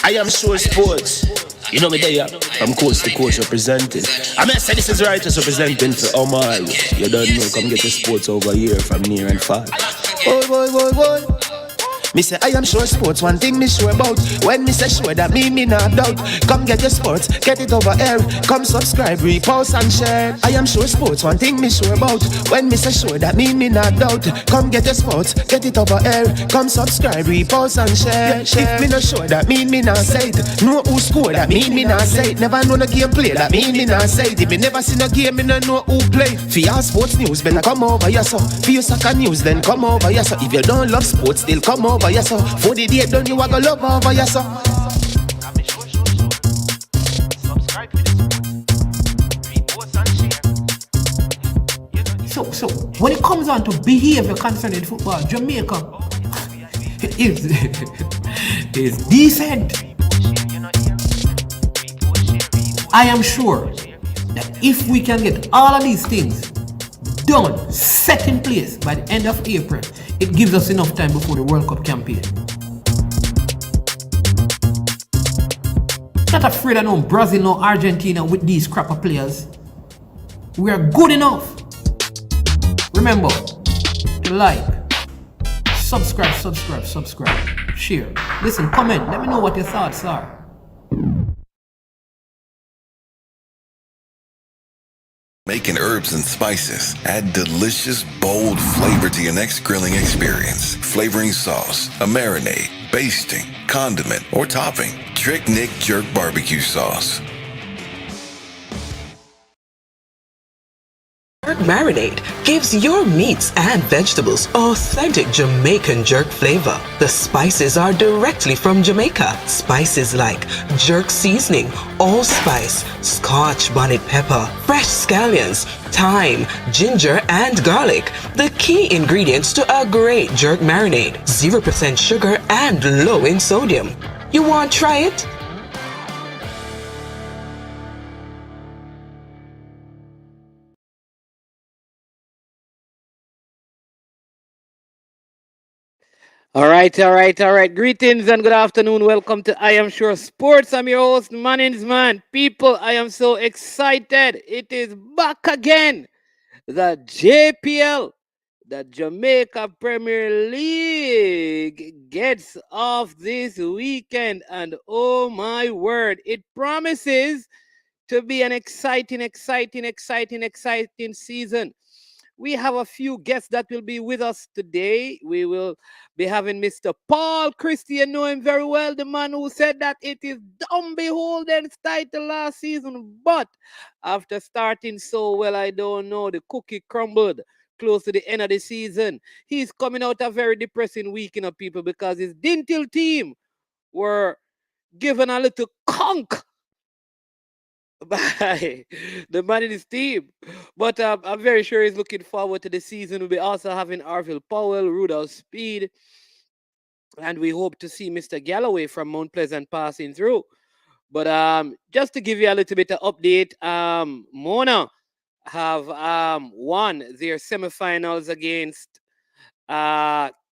I am sure sports. You know me there, from coast to coast representing. I mean, I say this is righteous representing for Omar. You don't know, come get your sports over here from near and far. Boy, boy, boy, boy. Me say I am sure sports, one thing me sure about. When me say sure, that me not doubt. Come get your sports, get it over here. Come subscribe, repost and share. I am sure sports, one thing me sure about. When me say sure, that me not doubt. Come get your sports, get it over here. Come subscribe, repost and share. If me not sure, that me not say it. Know who score, that me not say it. Never know no game play, that me not say it. If me never see no game, me no know who play. For your sports news, better come over here so. For your soccer news, then come over here so. If you don't love sports, still come over here so. For the date, don't you want to love over here so. So when it comes on to behavior concerning football, Jamaica is decent. I am sure that if we can get all of these things done, set in place by the end of April, it gives us enough time before the World Cup campaign. Not afraid of no Brazil, no Argentina with these crap of players. We are good enough. Remember to like, subscribe, share. Listen, comment, let me know what your thoughts are. Making herbs and spices add delicious, bold flavor to your next grilling experience. Flavoring sauce, a marinade, basting, condiment, or topping. Trick Nick Jerk Barbecue Sauce. Jerk Marinade gives your meats and vegetables authentic Jamaican jerk flavor. The spices are directly from Jamaica. Spices like jerk seasoning, allspice, Scotch bonnet pepper, fresh scallions, thyme, ginger, and garlic. The key ingredients to a great jerk marinade. 0% sugar and low in sodium. You want to try it? All right. Greetings and good afternoon. Welcome to I Am Sure Sports. I'm your host, Man. People, I am so excited. It is back again. The JPL, the Jamaica Premier League, gets off this weekend. And oh my word, it promises to be an exciting season. We have a few guests that will be with us today. We will be having Mr. Paul Christie. You know him very well, the man who said that it is Dunbeholden's title last season. But after starting so well, I don't know, the cookie crumbled close to the end of the season. He's coming out a very depressing week, people, because his Dintil team were given a little conk by the man in his team. But I'm very sure he's looking forward to the season. We'll be also having Arville Powell, Rudolp Speid, and we hope to see Mr. Galloway from Mount Pleasant passing through. But just to give you a little bit of update, Mona have won their semifinals against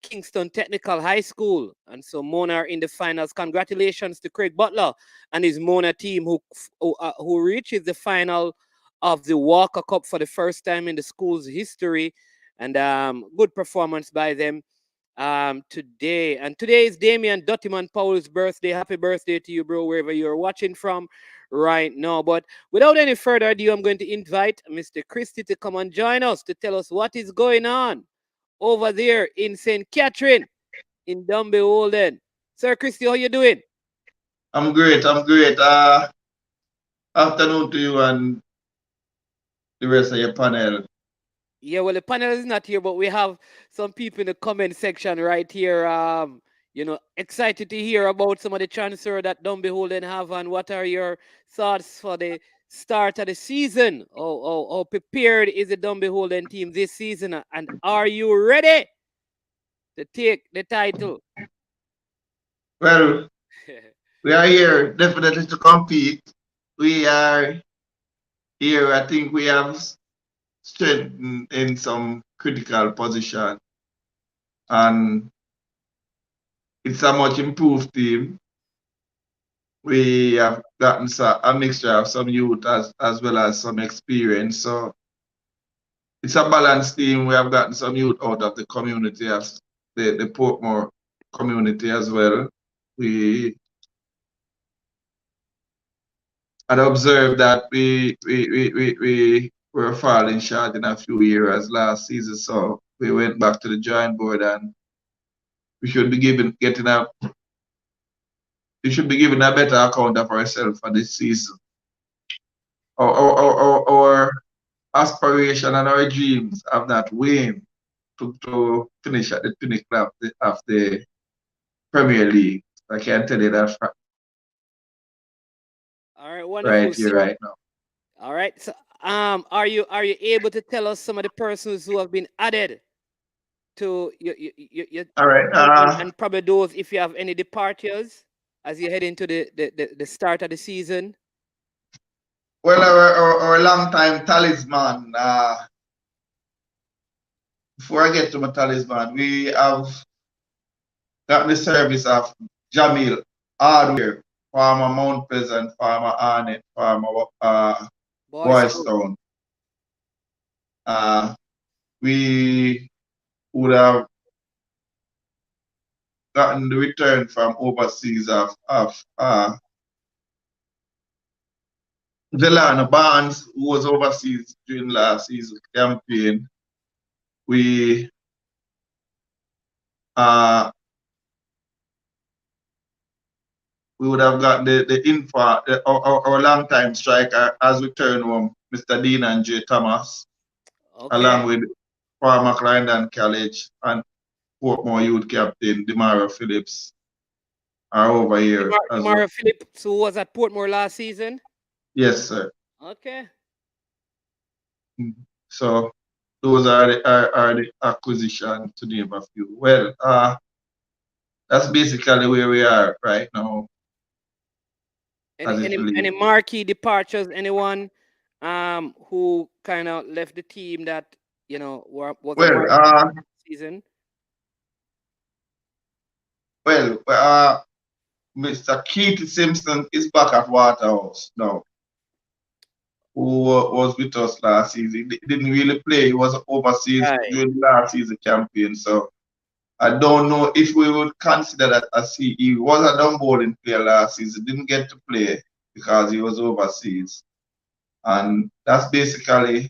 Kingston Technical High School, and so Mona are in the finals. Congratulations to Craig Butler and his Mona team who reaches the final of the Walker Cup for the first time in the school's history, and good performance by them today. And today is Damian Duttyman Powell's birthday. Happy birthday to you, bro, wherever you're watching from right now. But without any further ado, I'm going to invite Mr. Christie to come and join us to tell us what is going on over there in St. Catherine in Dunbeholden. Sir Christie, how you doing? I'm great. Afternoon to you and the rest of your panel. Yeah, well, the panel is not here, but we have some people in the comment section right here. Excited to hear about some of the transfer that Dunbeholden have, and what are your thoughts for the start of the season? How prepared is the Dunbeholden team this season, and are you ready to take the title? Well, we are here definitely to compete. We are here. I think we have strength in some critical position, and it's a much improved team. we have gotten a mixture of some youth as well as some experience. So it's a balanced team. We have gotten some youth out of the community, as the Portmore community as well. We had observed that we were falling short in a few areas last season. So we went back to the drawing board, and we should be getting a we should be giving a better account of ourselves for this season. Our aspiration and our dreams have not waned to finish at the pinnacle of the Premier League. I can tell you that All right, wonderful. right here, So, right now. all right. So, are you able to tell us some of the persons who have been added to your All right. team, and probably those, if you have any departures as you head into the start of the season? Well, our long time talisman. Before I get to my talisman, we have got the service of Jamil Hardware, former Mount Pleasant, former Arnett, former Boys, Boystown. We would have gotten the return from overseas of Delano Barnes, who was overseas during last season campaign. We we would have got the info, our long time striker as return home, Mr. Dean and J. Thomas, along okay. with former Clarendon College and Portmore Youth Captain Demara Phillips are over here as well. Demara Phillips, who was at Portmore last season. Yes, sir. Okay. So those are the acquisition, to name a few. Well, that's basically where we are right now. Any marquee departures? Anyone who kind of left the team that was a marquee season? Well, Mr. Keith Simpson is back at Waterhouse now, who was with us last season. He didn't really play. He was overseas during last season campaign. So I don't know if we would consider that as he was a Dunbeholden player last season. Didn't get to play because he was overseas. And that's basically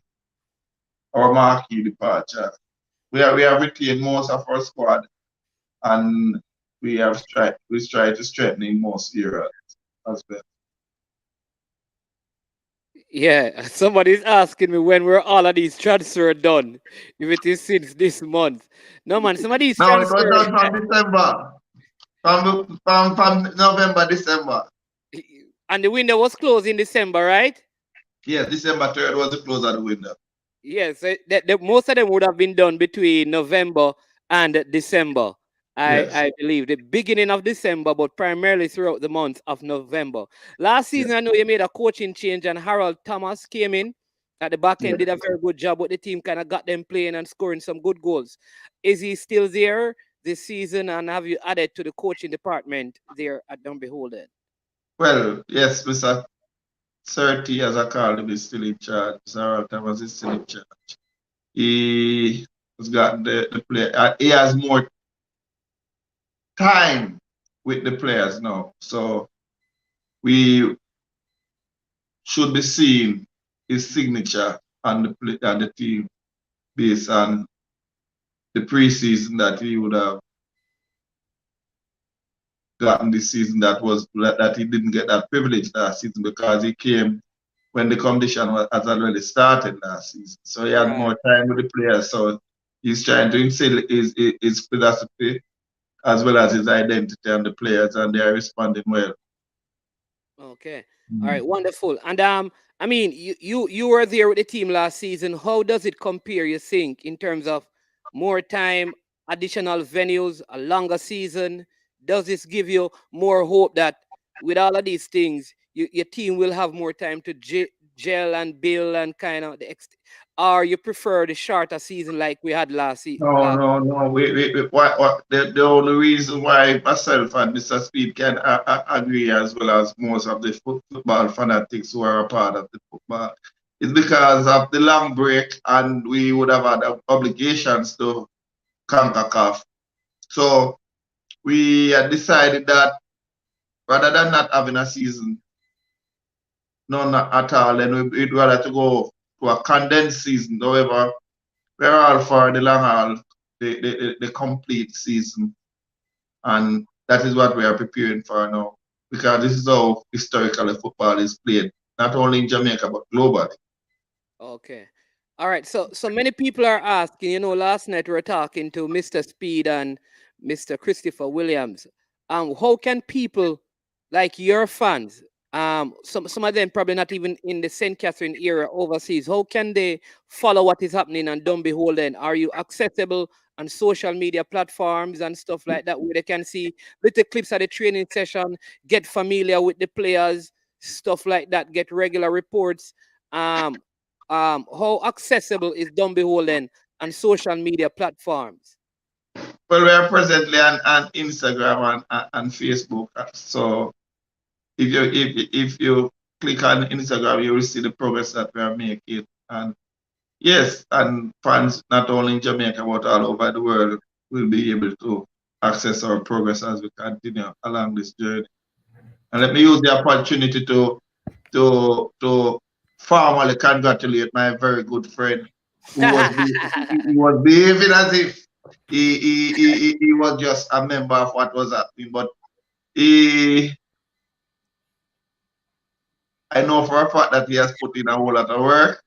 our marquee departure. We have retained most of our squad, and we tried to strengthen in most areas as well. Yeah, somebody's asking me when were all of these transfers done. If it is since this month. No man, some of these No, it was transfers. done from December. From November, December. And the window was closed in December, right? Yes, December 3rd was the close of the window. Yes, most of them would have been done between November and December. I believe the beginning of December, but primarily throughout the month of November. Last season, I know you made a coaching change, and Harold Thomas came in at the back end, did a very good job with the team, kind of got them playing and scoring some good goals. Is he still there this season, and have you added to the coaching department there at Dunbeholden? Well, yes, Mr. 30, as I call him, is still in charge. Mr. Harold Thomas is still in charge. He has got the player. He has more time with the players now. So we should be seeing his signature on the team based on the preseason that he would have gotten this season that he didn't get that privilege last season because he came when the competition has already started last season. So he had more time with the players. So he's trying to instill his philosophy as well as his identity on the players, and they are responding well. Okay. All right, wonderful. And I mean, you were there with the team last season. How does it compare, you think, in terms of more time, additional venues, a longer season? Does this give you more hope that with all of these things, your team will have more time to gel and build and kind of or you prefer the shorter season like we had last season? No. The only reason why myself and Mr. Speed can agree, as well as most of the football fanatics who are a part of the football, is because of the long break, and we would have had obligations to CONCACAF. So we had decided that rather than not having a season, none at all, then we'd rather to go to a condensed season. However, we're all for the long haul, the complete season. And that is what we are preparing for now. Because this is how historically football is played, not only in Jamaica, but globally. Okay. All right. So many people are asking, last night we were talking to Mr. Speed and Mr. Christopher Williams. How can people like your fans, some of them probably not even in the St. Catherine area overseas, how can they follow what is happening on Dunbeholden? Are you accessible on social media platforms and stuff like that where they can see little clips of the training session, get familiar with the players, stuff like that, get regular reports? Um, how accessible is Dunbeholden on social media platforms? Well, we are presently on Instagram and Facebook. So if you click on Instagram, you will see the progress that we are making. And yes, and fans not only in Jamaica but all over the world will be able to access our progress as we continue along this journey. And let me use the opportunity to formally congratulate my very good friend who was behaving as if he was just a member of what was happening, but I know for a fact that he has put in a whole lot of work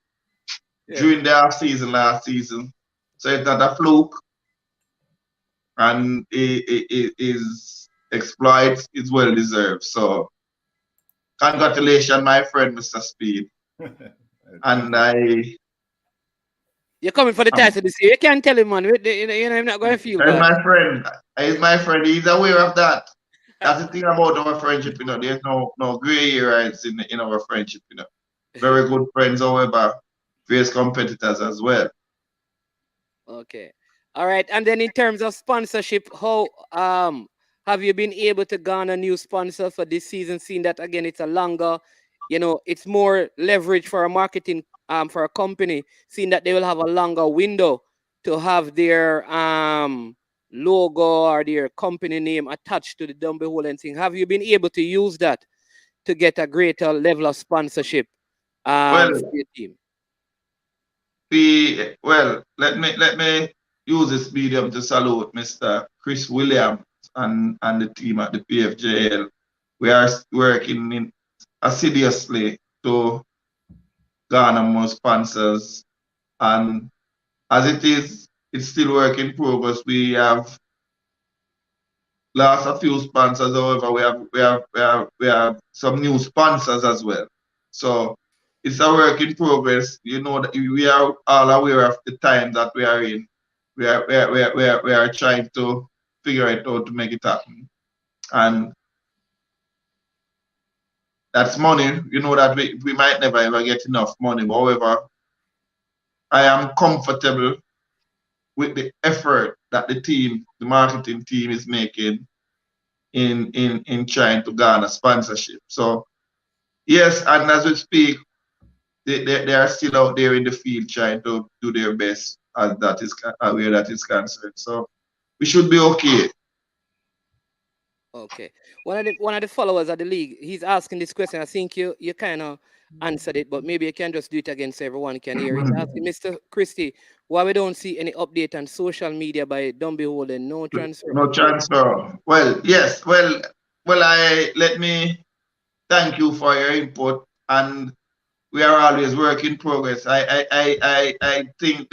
during the off season last season, so it's not a fluke, and his exploit is well deserved. So congratulations, my friend, Mr. Speed. And You're coming for the title this year. You can't tell him, man. I'm not going to feel and bad. my friend, he's aware of that. That's the thing about our friendship, there's no gray areas in our friendship, Very good friends, however, fierce competitors as well. Okay. All right. And then in terms of sponsorship, how have you been able to garner new sponsors for this season? Seeing that again, it's a longer, it's more leverage for a marketing for a company, seeing that they will have a longer window to have their logo or their company name attached to the Dunbeholden thing. Have you been able to use that to get a greater level of sponsorship Well, for your team? let me use this medium to salute Mr. Chris Williams and the team at the PFJL. We are working assiduously to garner more sponsors, and as it is, it's still work in progress. We have lost a few sponsors, however, we have some new sponsors as well. So it's a work in progress. You know that we are all aware of the time that we are in. We are trying to figure it out to make it happen. And that's money. You know that we might never ever get enough money. However, I am comfortable with the effort that the marketing team is making in trying to garner sponsorship. So yes, and as we speak, they are still out there in the field trying to do their best as that is where that is concerned. So we should be okay. Okay. One of the followers of the league, he's asking this question. I think you kind of answered it, but maybe you can just do it again so everyone can hear. He's asking Mr. Christie why we don't see any update on social media by Dunbeholden, no transfer No update. transfer. Well, yes. I let me thank you for your input, and we are always work in progress. I think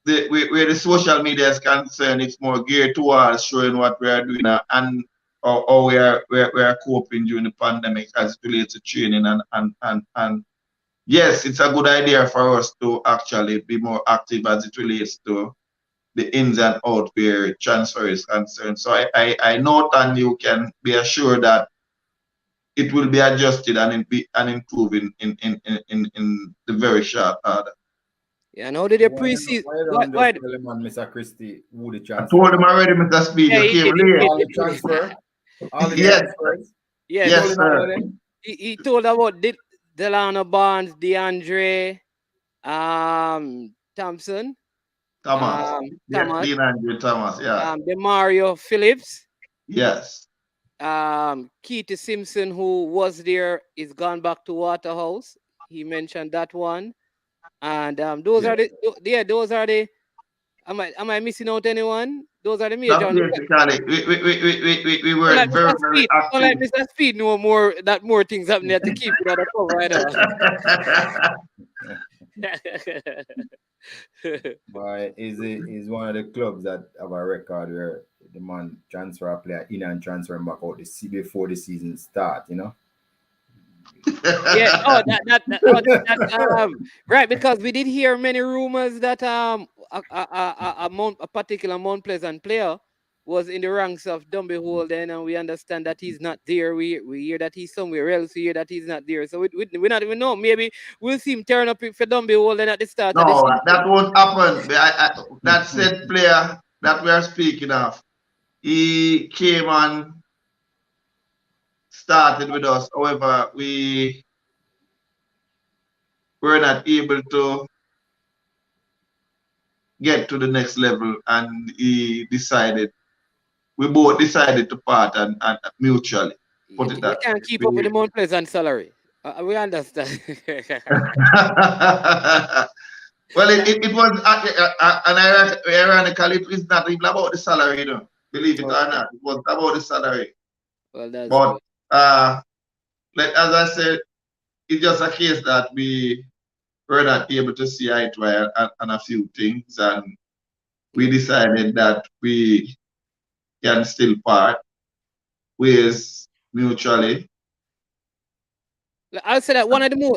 where the social media is concerned, it's more geared towards showing what we are doing and how we are coping during the pandemic as it relates to training and yes, it's a good idea for us to actually be more active as it relates to the ins and out where transfer is concerned. So I note, and you can be assured that it will be adjusted and improve in the very short order. Yeah, and how did they Why pre-season? you don't just tell him, man, Mr. Christie, who the I transfer? told him already, Mr. Speid, Yeah, you he came did, he late. did, All he the did. transfer, all the Yes, transfers. Yes, You told yes, him sir. already? he told about Delano Barnes, DeAndre, Thompson, Thomas. Yeah, Thomas, Dean Andrew Thomas, yeah. Demario Phillips, Yes. Keith Simpson, who was there, is gone back to Waterhouse. He mentioned that one. And those are the am I missing out anyone? Those are the major That's ones. basically, we were Unlike very, Mr. very Speed, unlike active. Mr. Speed, no more that more things happening to keep it under cover, I know. But is one of the clubs that have a record where the man transfer a player in and transfer him back out before the season start, you know? Yeah. Oh, right. Because we did hear many rumors that a particular Mount Pleasant player was in the ranks of Dunbeholden, and we understand that he's not there. We hear that he's somewhere else. We hear that he's not there. So we not even know. Maybe we'll see him turn up for Dunbeholden at the start of the No, season. that won't happen. That said player that we are speaking of, he came and started with us. However, we were not able to get to the next level, and we both decided to part and mutually put it You that can't keep up with the Mount Pleasant salary. We understand. Well, it was, and ironically, it is not even about the salary, you know. Believe it or not, it was about the salary. Well, that's But good. like as I said, it's just a case that we were not able to see eye to eye on a few things, and we decided that we can still part ways mutually. I'll say that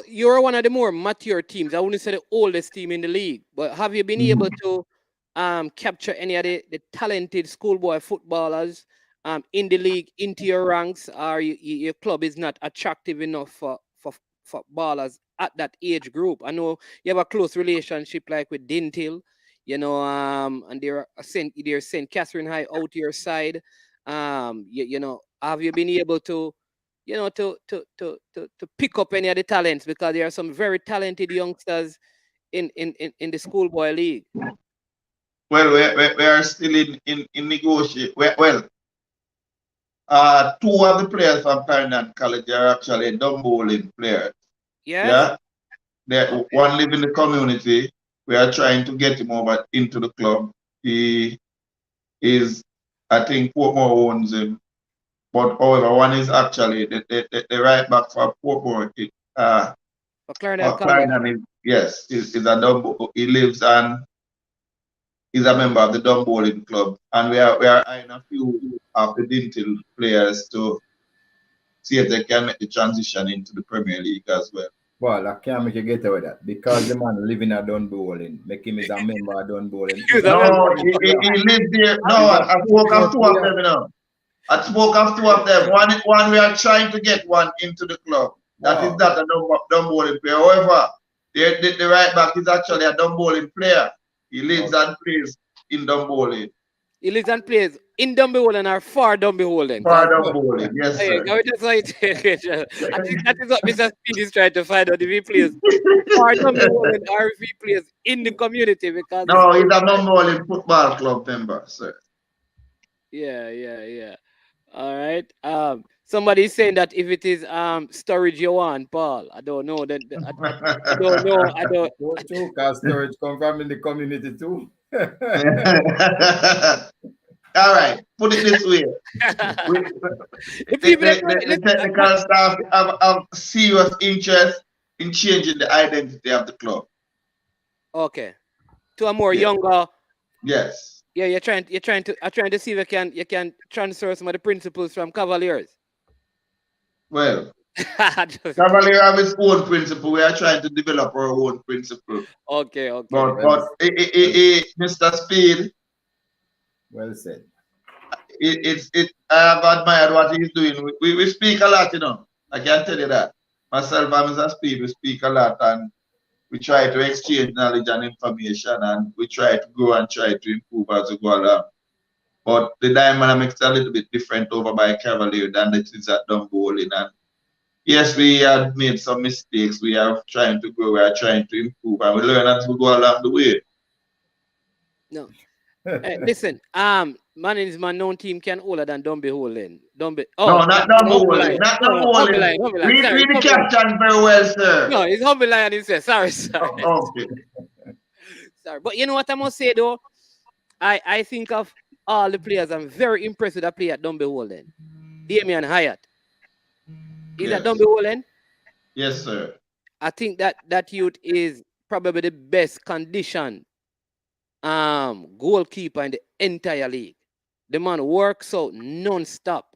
you're one of the more mature teams. I wouldn't say the oldest team in the league, but have you been able to capture any of the talented schoolboy footballers in the league into your ranks, or your club is not attractive enough for ballers at that age group? I know you have a close relationship like with Dintil, and they're St. Catherine High out to your side. Have you been able to to pick up any of the talents, because there are some very talented youngsters in the schoolboy league? Well, we are still in negotiation. Well, two of the players from Clarendon College are actually Dunbeholden players. Yes. Yeah, one live in the community. We are trying to get him over into the club. He is, I think, Portmore owns him. But however, one is actually the right back for Portmore. For Clarendon College. Clarendon is a Dunbeholden. He lives and is a member of the Dunbeholden club, and we are eyeing a few of the Dintil players to see if they can make the transition into the Premier League as well. Well, I can't make you get away with that because the man living at Dunbeholden, make him is a member of Dunbeholden. No, he lives there. No, I spoke of two of them, you know. I spoke of two of them. One we are trying to get one into the club. That is not a Dunbeholden player. However, the right back is actually a Dunbeholden player. He lives and plays in Dunbeholden. He lives and plays in Dunbeholden or for Dunbeholden? For Dunbeholden, yes, sir. That's right. I think that is what Mr. Speed is trying to find out, if he plays for Dunbeholden or if he plays in the community. Because no, he's a Dunbeholden football club member, sir. Yeah. All right. Somebody's saying that if it is storage you want, Paul. I don't know. I don't know. I don't. Because storage come from in the community too. All right, put it this way. The technical staff have serious interest in changing the identity of the club. Okay. To a more younger. Yes. Yeah, you're trying to see if you can transfer some of the principles from Cavaliers. Well, Cavalier have his own principle. We are trying to develop our own principle. Okay. But Mr. Speid. Well said. I have admired what he's doing. We speak a lot, you know. I can tell you that. Myself and Mr. Speed, we speak a lot and we try to exchange knowledge and information and we try to grow and try to improve as we go along. But the dynamics are a little bit different over by Cavalier than it is at Dunbeholden. And yes, we have made some mistakes. We are trying to grow, we are trying to improve, and we learn as we go along the way. No. Listen, man is my known team can older than Dunbeholden. No, not Dunbeholden. Not Dunbeholden. Read the caption very well, sir. No, it's Humble Lion himself. Sorry. Okay. Sorry. But you know what I must say though? I think of all the players, I'm very impressed with that player at Dunbeholden. Damian Hyatt. Is that Dunbeholden? Yes, sir. I think that youth is probably the best conditioned goalkeeper in the entire league. The man works out non-stop.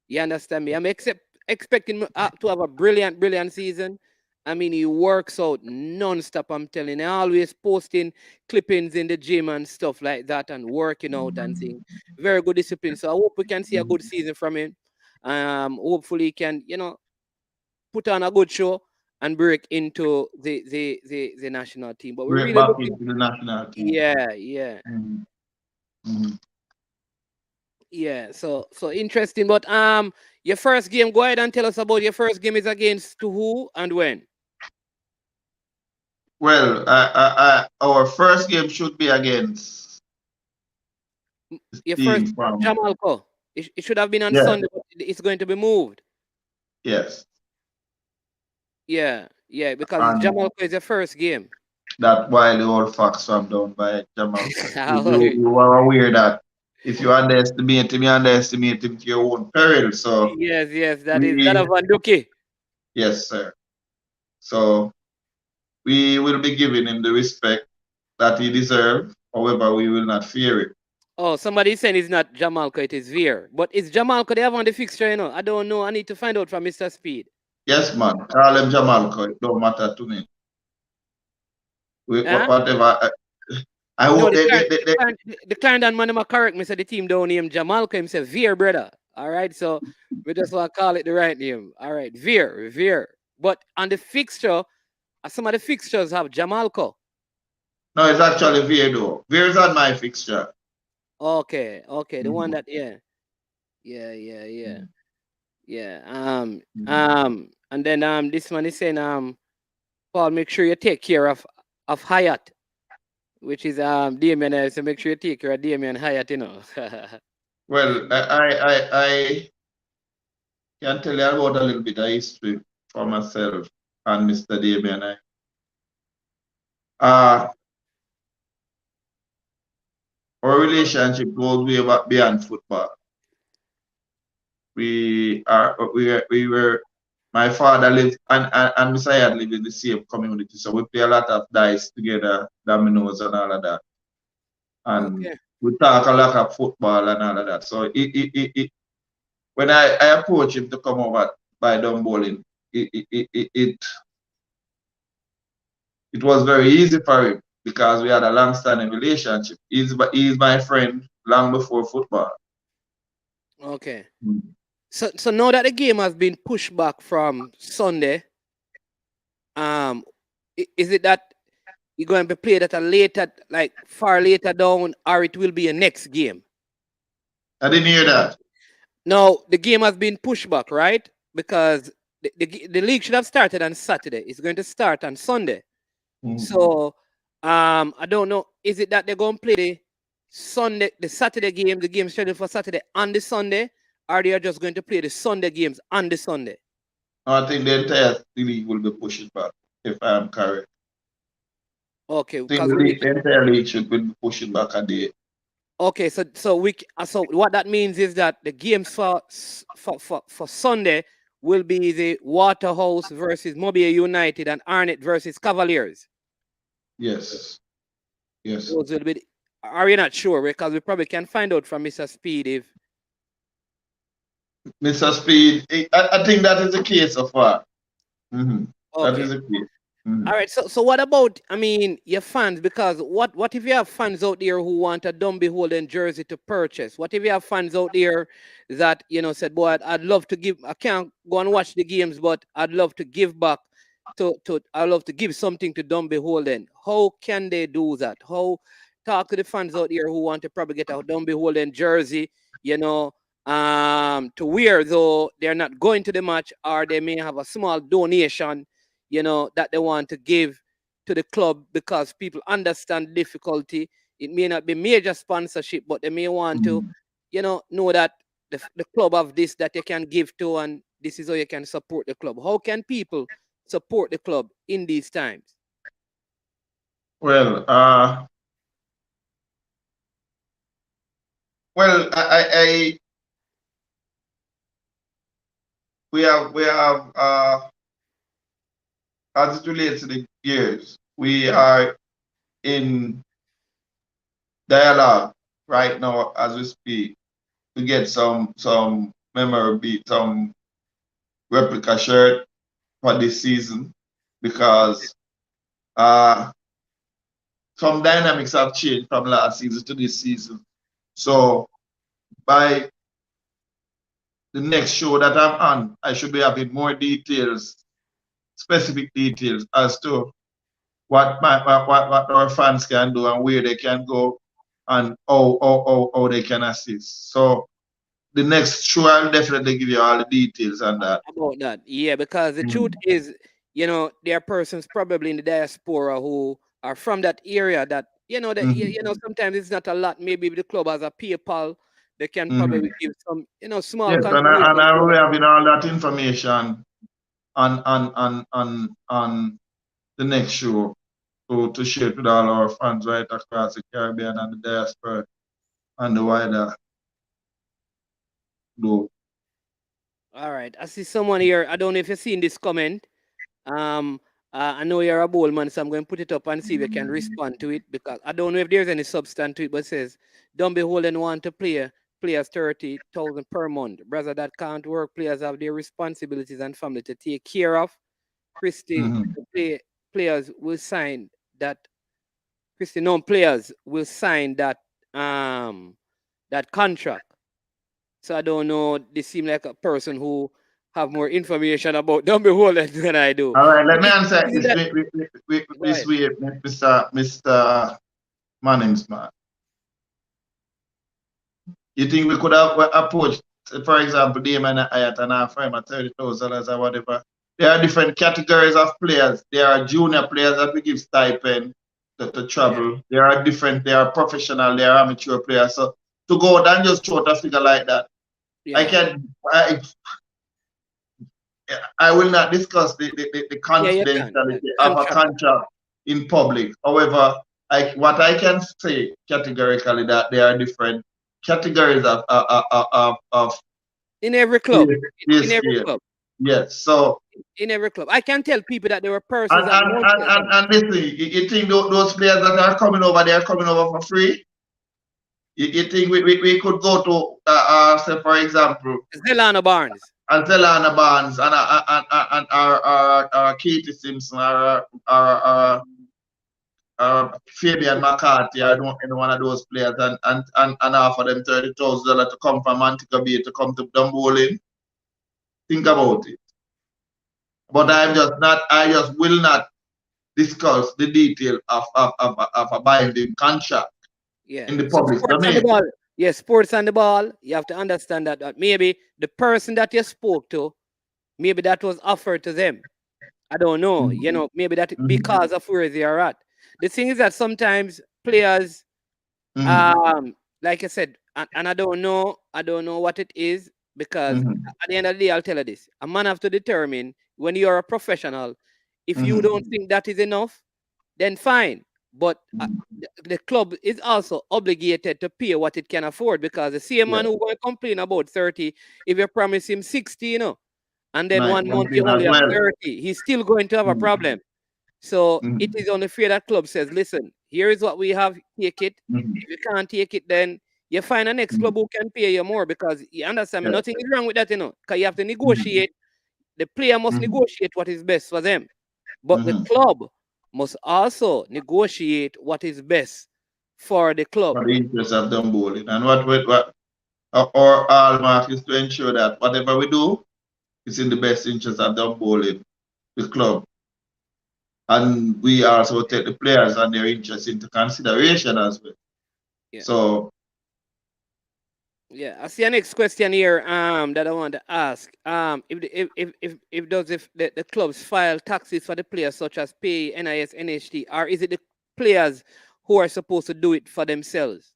You understand me? I'm expecting to have a brilliant season. I mean, he works out non-stop, I'm telling you. Always posting clippings in the gym and stuff like that and working out and things. Very good discipline. So I hope we can see a good season from him. Hopefully he can, put on a good show and break into the national team. But we're really looking into the national team. Yeah. Mm-hmm. Yeah, so interesting. But your first game, go ahead and tell us about your first game is against who and when? Well, our first game should be against your first Jamalco. It should have been on Sunday, but it's going to be moved. Yes. Yeah, because Jamalco is your first game. That wily old fox from down by Jamalco. you are aware that if you underestimate him, you underestimate him to your own peril. So yes, that is that of Van Duki. Yes, sir. So we will be giving him the respect that he deserves. However, we will not fear it. Oh, somebody saying it's not Jamalco, it is Veer. But it's Jamalco they have on the fixture, I don't know. I need to find out from Mr. Speid. Yes, man. Call him Jamalco. It don't matter to me. Whatever. I hope the Clarendon man am correct me, say the team don't name Jamalco himself Veer, brother. All right, so we just want to call it the right name. All right, Veer. But on the fixture, some of the fixtures have Jamalco. No, it's actually Veer though. Veer is on my fixture. Okay. The one that Yeah. And then this one is saying Paul, make sure you take care of Hyatt, which is Damian. So make sure you take care of Damian Hyatt, Well, I can tell you about a little bit of history for myself and Mr. Damian. Our relationship goes way back beyond football. My father lived and Mr. Hyatt lived in the same community, so we play a lot of dice together, dominoes and all of that. And we talk a lot of football and all of that. So when I approached him to come over by Dunbeholden, it was very easy for him because we had a long-standing relationship. He's my friend long before football. Okay. So now that the game has been pushed back from Sunday, is it that you're going to be played at a later, like far later down, or it will be a next game? I didn't hear that. No, the game has been pushed back, right? Because the league should have started on Saturday. It's going to start on Sunday. Mm-hmm. So I don't know. Is it that they're going to play the Saturday game, the game scheduled for Saturday on the Sunday, or they are just going to play the Sunday games on the Sunday? I think the entire league will be pushed back, if I am correct. Okay. The entire league should be pushing back a day. Okay, so what that means is that the games for Sunday will be the Waterhouse versus Mobile United and Arnett versus Cavaliers. Yes. Those will be. Are you not sure? Because we probably can find out from Mr. Speid if. Mr. Speid, I think that is the case so far. Mm-hmm. Okay. That is the case. All right. So what about, I mean, your fans? Because what if you have fans out there who want a Dunbeholden jersey to purchase? What if you have fans out there that, you know, said, boy, I'd love to give, I can't go and watch the games, but I'd love to give back I'd love to give something to Dunbeholden. How can they do that? How, talk to the fans out there who want to probably get a Dunbeholden jersey, you know, to wear, though they're not going to the match, or they may have a small donation, you know, that they want to give to the club, because people understand difficulty. It may not be major sponsorship, but they may want to, you know that the club have this that they can give to, and this is how you can support the club. How can people support the club in these times? Well, I we have as it relates to the gears, we are in dialogue right now as we speak to get some memorabilia, some replica shirt for this season, because some dynamics have changed from last season to this season. So by the next show that I'm on, I should be having more details, specific details as to what our fans can do and where they can go and how they can assist. So the next show I'll definitely give you all the details on that. About that, yeah, because the truth is, you know, there are persons probably in the diaspora who are from that area that, you know, that you know, sometimes it's not a lot. Maybe if the club has a PayPal, they can probably give some, you know, small Yes, contribution. and I will be having all that information on the next show to share with all our fans right across the Caribbean and the diaspora and the wider globe. All right, I see someone here. I don't know if you've seen this comment. I know you're a bold man, so I'm going to put it up and see if you can respond to it, because I don't know if there's any substance to it, but it says, Dunbeholden want to players 30,000 per month. Brother, that can't work. Players have their responsibilities and family to take care of. Christie, players will sign that. Christie, non-players will sign that that contract. So I don't know. They seem like a person who have more information about Dunbeholden than I do. All right, let me answer this way, Mr. Mannings, man. You think we could have approached, for example, Damon Ayat and our firm at $30,000 or whatever? There are different categories of players. There are junior players that we give stipend to travel. Yeah. There are professional, there are amateur players. So to go out and just throw out a figure like that, yeah. I will not discuss the confidentiality of a contract in public. However, what I can say categorically that there are different categories of in every club. In every club. Yes. So in every club, I can tell people that there were persons. And listen, you think those players that are coming over, they are coming over for free? You think we could go to say, for example, Zelana Barnes and our Katie Simpson or Fabian McCarthy, I don't know, one of those players, and offer them $30,000 to come from Montego Bay to come to Dunbeholden. Think about it. But I just will not discuss the detail of a binding contract in the public domain. Yes, sports on the ball. You have to understand that maybe the person that you spoke to, maybe that was offered to them. I don't know. You know, maybe that because of where they are at. The thing is that sometimes players, like I said, and I don't know what it is, because at the end of the day, I'll tell you this: a man have to determine, when you're a professional, if you don't think that is enough, then fine. But the club is also obligated to pay what it can afford, because the same man who will complain about 30, if you promise him 60, you know, and then 1 month you only have 30, he's still going to have a problem. So it is only fair that club says, listen, here is what we have, take it. If you can't take it, then you find a next club who can pay you more, because you understand me, nothing is wrong with that, you know, because you have to negotiate. The player must negotiate what is best for them. But the club must also negotiate what is best for the club. For the interest of Dunbeholden. And what our hallmark is to ensure that whatever we do is in the best interest of Dunbeholden, the club. And we also take the players and their interests into consideration as well. Yeah. So yeah, I see a next question here that I want to ask. If the clubs file taxes for the players such as pay, NIS, NHT, or is it the players who are supposed to do it for themselves?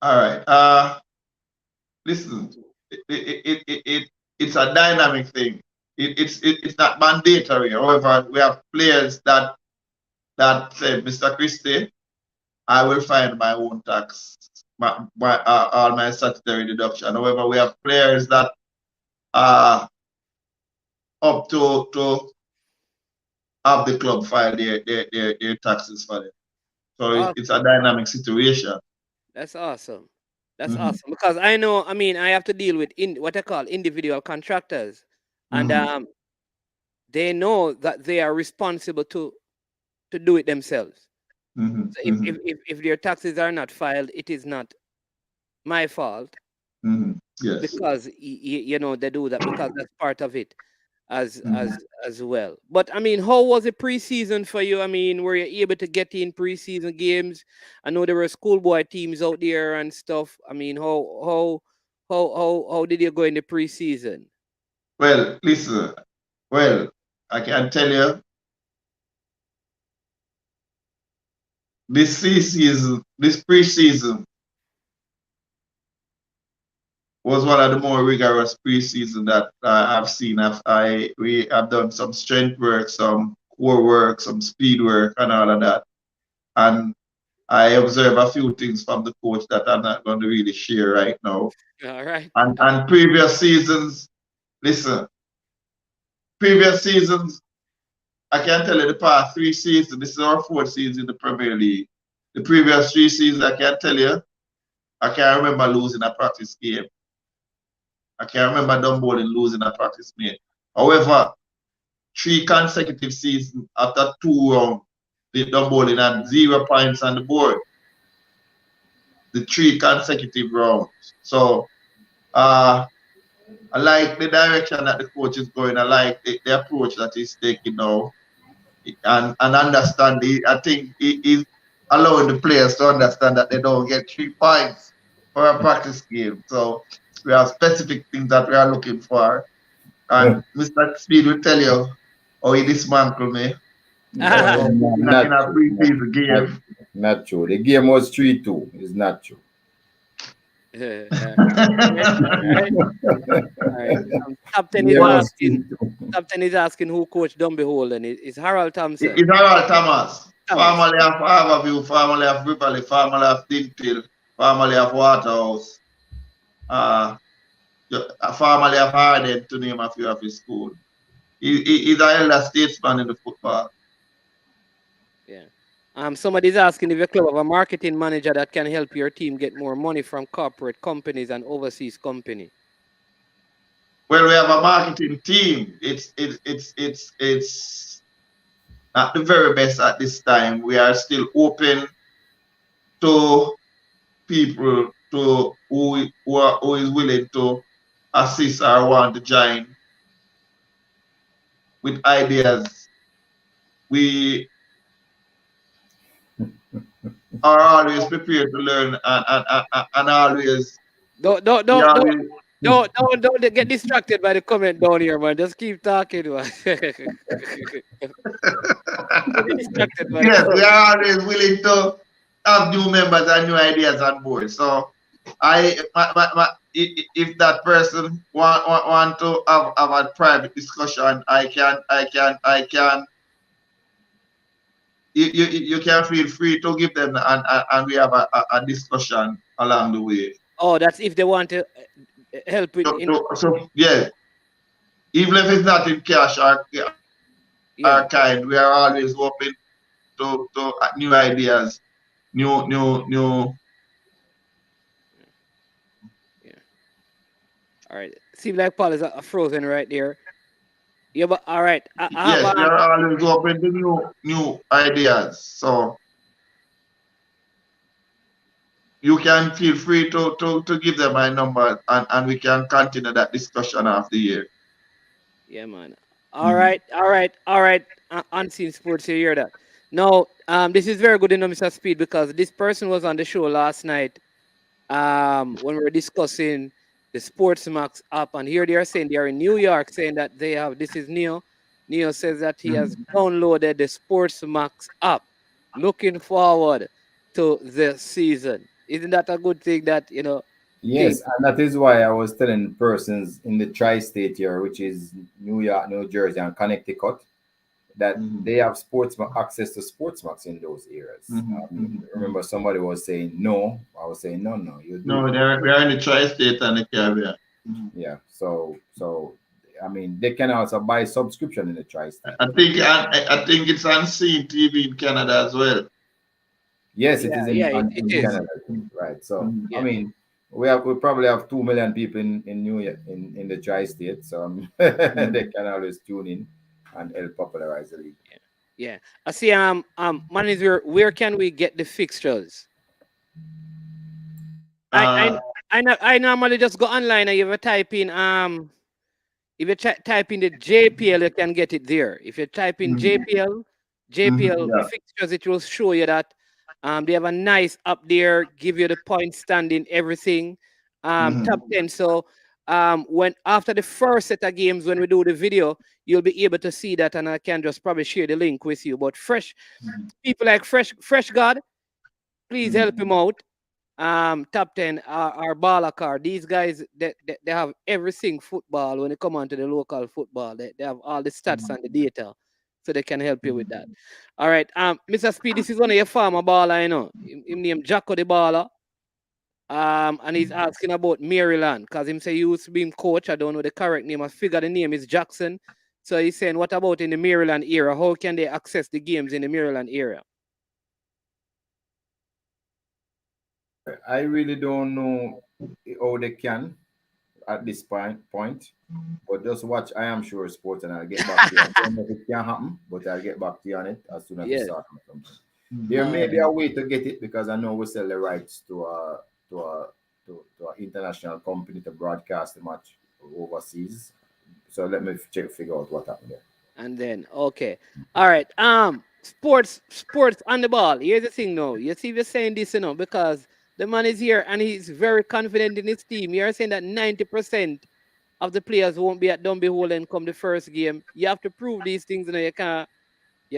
all right. Listen, it's a dynamic thing. It's not mandatory. However, we have players that say, Mr. Christie, I will find my own tax, all my statutory deduction. However, we have players that are up to have the club file their taxes for them. So it's a dynamic situation. That's awesome. That's awesome because I know. I mean, I have to deal with what I call individual contractors, and they know that they are responsible to do it themselves. So if their taxes are not filed, it is not my fault. Yes. Because you know they do that because that's part of it as well. But I mean, how was the preseason for you? I mean, were you able to get in preseason games? I know there were schoolboy teams out there and stuff. I mean, how did you go in the preseason? Well, listen. Well, I can tell you, this preseason was one of the more rigorous preseason that I've seen. We have done some strength work, some core work, some speed work, and all of that. And I observe a few things from the coach that I'm not going to really share right now. All right. And previous seasons, listen, previous seasons, I can tell you the past 3 seasons, this is our 4th season in the Premier League. The previous 3 seasons, I can tell you, I can't remember losing a practice game. I can't remember Dunbeholden losing a practice game. However, 3 consecutive seasons after 2 rounds, the Dunbeholden had 0 points on the board. The 3 consecutive rounds. So I like the direction that the coach is going. I like the approach that he's taking now. And understand, I think he's allowing the players to understand that they don't get 3 points for a practice game. So we have specific things that we are looking for. And Mr. Speid will tell you how he dismantled me in a preseason game. Not true. The game was 3-2. It's not true. Captain is asking who coached Dunbeholden. It's Harold Thompson. It's Harold Thomas. Family of Harborview, family of Rivalry, family of Dintil, family of Waterhouse, a family of Harden, to name a few of his school. He's an elder statesman in the football. Yeah. Somebody's asking if your club have a marketing manager that can help your team get more money from corporate companies and overseas company. Well, we have a marketing team. It's not the very best at this time. We are still open to people who is willing to assist or want to join with ideas. We are always prepared to learn and always. Don't get distracted by the comment down here, man. Just keep talking, man. Get distracted by yes, we are always willing to have new members and new ideas on board. So if that person want to have a private discussion, I can. You can feel free to give them and we have a discussion along the way. Oh, that's if they want to help with. So yeah, even if it's not in cash or kind, we are always open to new ideas, new. Yeah. All right. Seems like Paul is frozen right there. Yeah, but all right. I have Yes, we are always open to new ideas. So you can feel free to give them my number and we can continue that discussion after the year. yeah, man. All right, all right, all right. Unseen Sports, you hear that? No, this is very good, Mr. Speed, because this person was on the show last night. When we were discussing the Sportsmax app, and here they are saying they are in New York, saying that they have. This is Neo. Neo says that he has downloaded the Sportsmax app. Looking forward to the season. Isn't that a good thing that Yes, Keith? and that is why I was telling persons in the tri-state here, which is New York, New Jersey, and Connecticut, that they have access to Sportsmax in those areas. Remember, somebody was saying no. I was saying no, you do. No, they're in the tri-state and the Caribbean. Yeah. So I mean, they can also buy subscription in the tri-state. I think it's Unseen TV in Canada as well. Yes, it is it is. Canada, right? So Yeah. I mean, we probably have 2 million people in New York in the tri-state, so they can always tune in and help popularize the league. Yeah. I see. Manager, where can we get the fixtures? I normally just go online and you type in if you type in the JPL, you can get it there. If you type in JPL fixtures, it will show you that they have a nice up there, give you the point standing, everything. Top 10. So when after the first set of games, when we do the video, you'll be able to see that, and I can just probably share the link with you. But people like Fresh God, please help him out. Top 10 are Balakar. These guys they have everything football when they come on to the local football. They have all the stats and the data, so they can help you with that. All right, Mr. Speed, this is one of your former baller, him named Jacko the baller. And he's asking about Maryland because him say he used to be coach. I don't know the correct name. I figure the name is Jackson. So he's saying, what about in the Maryland area? How can they access the games in the Maryland area? I really don't know how they can at this point, but just watch I Am Sure Sports and I'll get back to you. I don't know if it can happen, but I'll get back to you on it as soon as we start something. There may be a way to get it because I know we sell the rights to an international company to broadcast the match overseas. So let me figure out what happened there. And then okay. All right. Sports on the ball. Here's the thing now. You see we're saying this, because the man is here and he's very confident in his team. You're saying that 90% of the players won't be at Dunbeholden come the first game. You have to prove these things. You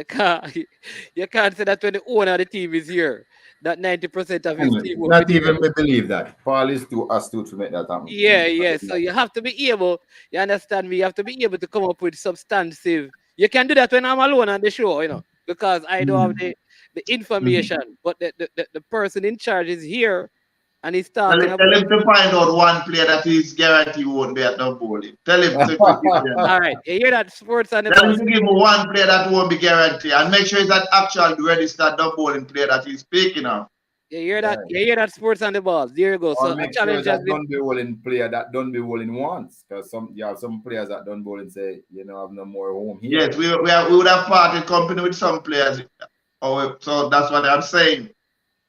can't say that when the owner of the team is here, that 90% of his team won't not be even believe that. Paul is too astute to make that happen. Yeah. So you have to be able, you understand me? You have to be able to come up with substantive. You can do that when I'm alone on the show, because I don't have the information. But the person in charge is here and he's talking about. Tell him to find out one player that he's guaranteed won't be at Dunbeholden. Tell him to all right, you hear that? Sports on the Tell him to give him one player that won't be guaranteed and make sure it's an actual registered Dunbeholden player that he's speaking of. You hear that? You hear that? Sports on the balls. There you go. So make challenge sure that Dunbeholden player that Dunbeholden wants, because some players at Dunbeholden say, have no more home here. Yes, we would have parted company with some players. So that's what I'm saying.